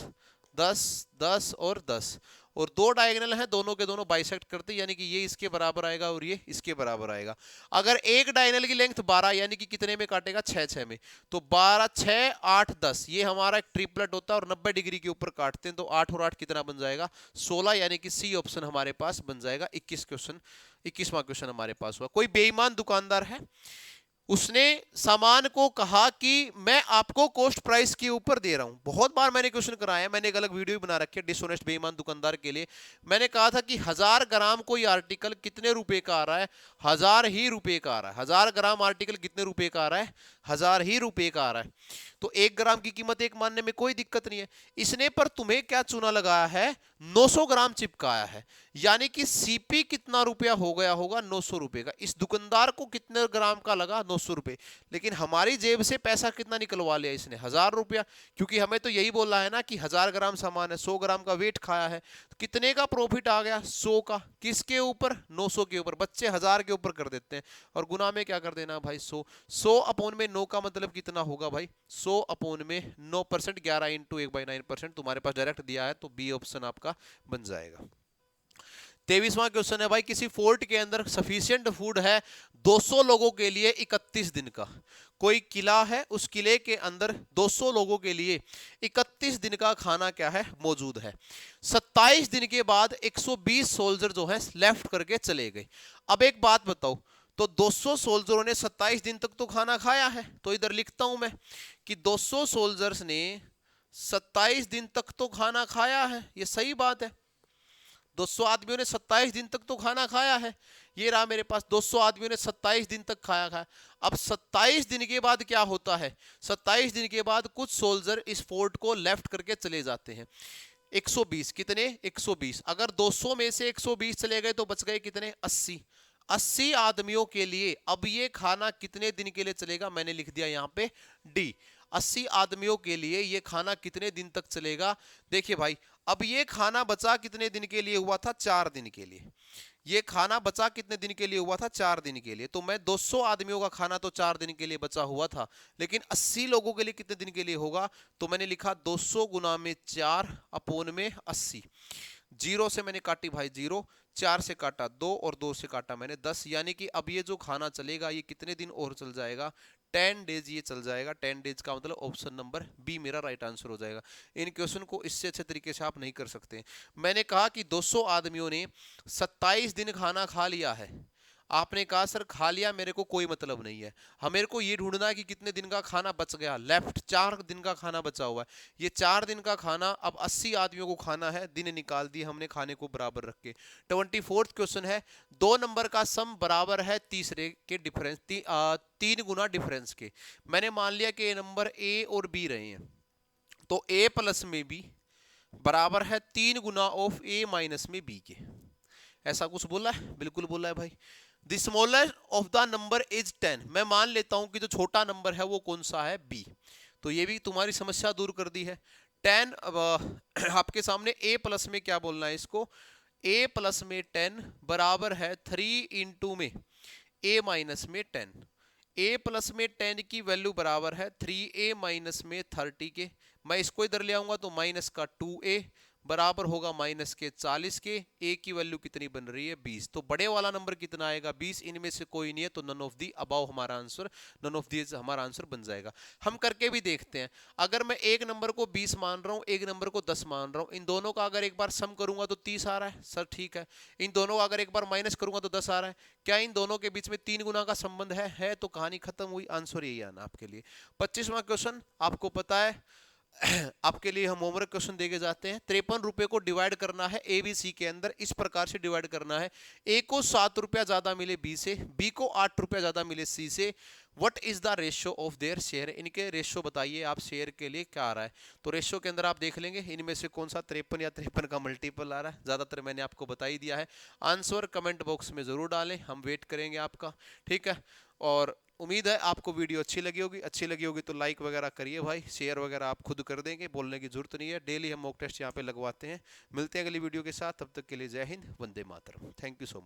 10 10 और 10, और दो डायगोनल है, दोनों के दोनों बाइसेक्ट करते, यानी कि ये इसके बराबर आएगा और ये इसके बराबर आएगा। अगर एक डायगोनल की लेंथ 12 यानी कि कितने में काटेगा, 6 में, तो 12 6 8 10, ये हमारा एक ट्रिपलेट होता है और 90 डिग्री के ऊपर काटते हैं, तो 8 और 8 कितना बन जाएगा, 16, यानी कि सी ऑप्शन हमारे पास बन जाएगा। 21वां क्वेश्चन हमारे पास हुआ। कोई बेईमान दुकानदार है, उसने सामान को कहा कि मैं आपको कॉस्ट प्राइस के ऊपर दे रहा हूं। बहुत बार मैंने क्वेश्चन कराया है, मैंने एक अलग वीडियो भी बना रखी है डिसऑनेस्ट बेईमान दुकानदार के लिए। मैंने कहा था कि 1000 ग्राम कोई आर्टिकल कितने रुपए का आ रहा है, 1000 ही रुपए का आ रहा है। 1000 ग्राम आर्टिकल कितने रुपए का आ रहा है, 1000 ही रुपए का आ रहा है। तो 1 ग्राम की कीमत 1 मानने में कोई दिक्कत नहीं है। इसने पर तुम्हें क्या चूना लगाया है, 900 ग्राम चिपकाया है, यानी कि सीपी कितना रुपया हो गया होगा, 900 रुपए का। इस दुकानदार को कितने ग्राम का लगा, 900 रुपए, लेकिन हमारी जेब से पैसा कितना निकलवा लिया इसने, 1000 रुपया, क्योंकि हमें तो यही बोला है ना कि 1000 ग्राम सामान है, 100 ग्राम का वेट खाया है, तो कितने का प्रॉफिट आ गया, 100 का। किसके ऊपर, 900 के ऊपर। बच्चे 1000 के ऊपर कर देते हैं और गुना में क्या कर देना भाई, 100। 100 अपॉन में 9 का मतलब कितना होगा भाई, 100 अपॉन में 9%, 11 इंटू 1/9%। तुम्हारे पास डायरेक्ट दिया है तो बी ऑप्शन आपका बन जाएगा। 23वां क्वेश्चन है भाई, किसी फोर्ट के अंदर सफिशिएंट फूड है 200 लोगों के लिए 31 दिन का। कोई किला है, उस किले के अंदर 200 लोगों के लिए 31 दिन का खाना क्या है, मौजूद है। 27 दिन के बाद 120 सोल्जर जो है लेफ्ट करके चले गए। अब एक बात बताओ, तो 200 सोल्जरों ने 27 दिन तक तो खाना खाया है, तो इधर लिखता हूं मैं कि 200 सोल्जर्स ने 27 दिन तक तो खाना खाया है, ये सही बात है। 200 आदमियों ने 27 दिन तक तो खाना खाया है, ये रहा मेरे पास, 200 आदमियों ने 27 दिन तक खाया। अब 27 दिन के बाद क्या होता है, 27 दिन के बाद कुछ सोल्जर इस फोर्ट को लेफ्ट करके चले जाते हैं। 120, कितने, 120। अगर 200 में से 120 चले गए तो बच गए कितने, 80। 80 आदमियों के लिए अब ये खाना कितने दिन के लिए चलेगा, मैंने लिख दिया यहाँ पे डी। 80 आदमियों के लिए ये खाना कितने दिन तक चलेगा। देखिए भाई, अब ये खाना बचा कितने दिन के लिए हुआ था, 4 दिन के लिए। ये खाना बचा कितने दिन के लिए हुआ था, 4 दिन के लिए। तो मैं 200 आदमियों का खाना तो 4 दिन के लिए बचा हुआ था, लेकिन 80 लोगों के लिए कितने दिन के लिए होगा, तो मैंने लिखा 200 गुना में 4 अपोन में 80। 0 से मैंने काटी भाई 0, 4 से काटा 2 और 2 से काटा मैंने 10, यानी कि अब ये जो खाना चलेगा ये कितने दिन और चल जाएगा, 10 डेज ये चल जाएगा। 10 डेज का मतलब ऑप्शन नंबर बी मेरा राइट आंसर हो जाएगा। इन क्वेश्चन को इससे अच्छे तरीके से आप नहीं कर सकते। मैंने कहा कि 200 आदमियों ने 27 दिन खाना खा लिया है। आपने कहा सर खा लिया, मेरे को कोई मतलब नहीं है, हम मेरे को ये ढूंढना है कि कितने दिन का खाना बच गया। लेफ्ट 4 दिन का खाना बचा हुआ है, ये 4 दिन का खाना अब 80 आदमियों को खाना है, दिन निकाल दिए हमने खाने को बराबर रख के। 24th क्वेश्चन है, 2 नंबर का सम बराबर है तीसरे के डिफरेंस, 3 गुना डिफरेंस के। मैंने मान लिया कि नंबर ए और बी रहे हैं, तो ए प्लस में बी बराबर है 3 गुना ऑफ ए माइनस में बी के। ऐसा कुछ बोला है, बिल्कुल बोला है भाई। The smallest of the number is 10। मैं मान लेता हूं कि जो छोटा नंबर है वो कौन सा है, बी। तो ये भी तुम्हारी समस्या दूर कर दी है। 10 आपके सामने ए प्लस में क्या बोलना है इसको, ए प्लस में 10 बराबर है 3 इंटू में ए माइनस में 10। ए प्लस में 10 की वैल्यू बराबर है 3a माइनस में 30 के। मैं इसको इधर ले आऊंगा तो माइनस का 2a बराबर होगा माइनस के 40 के। ए की वैल्यू कितनी बन रही है, 20। तो बड़े वाला नंबर कितना आएगा, 20। इनमें से कोई नहीं है, तो नन ऑफ दी अबाउ हमारा आंसर, नन ऑफ दी हमारा आंसर बन जाएगा। हम करके भी देखते हैं। अगर मैं एक नंबर को 20 मान रहा हूं, एक नंबर को 10 मान रहा हूं, इन दोनों का अगर एक बार सम करूंगा तो 30 आ रहा है, सर ठीक है। इन दोनों का अगर एक बार माइनस करूंगा तो 10 आ रहा है। क्या इन दोनों के बीच में 3 गुना का संबंध है तो कहानी खत्म हुई, आंसर यही आना आपके लिए। 25वां क्वेश्चन आपको पता है आपके लिए हम होमवर्क क्वेश्चन देके जाते हैं। 53 रुपए को डिवाइड करना है एबीसी के अंदर, इस प्रकार से डिवाइड करना है। ए को 7 रुपया ज्यादा मिले बी से, बी को 8 रुपया ज्यादा मिले सी से। What is the ratio of their share, इनके रेशियो बताइए आप, शेयर के लिए क्या आ रहा है। तो रेशियो के अंदर आप देख लेंगे इनमें से कौन सा 53 या 53 का मल्टीपल आ रहा है। ज्यादातर मैंने आपको बता ही दिया है। आंसर कमेंट बॉक्स में जरूर डालें, हम वेट करेंगे आपका, ठीक है। और उम्मीद है आपको वीडियो अच्छी लगी होगी तो लाइक वगैरह करिए भाई, शेयर वगैरह आप खुद कर देंगे, बोलने की जरूरत नहीं है। डेली हम मॉक टेस्ट यहाँ पे लगवाते हैं। मिलते हैं अगली वीडियो के साथ, तब तक के लिए जय Hind, Vande Mataram, thank you so much.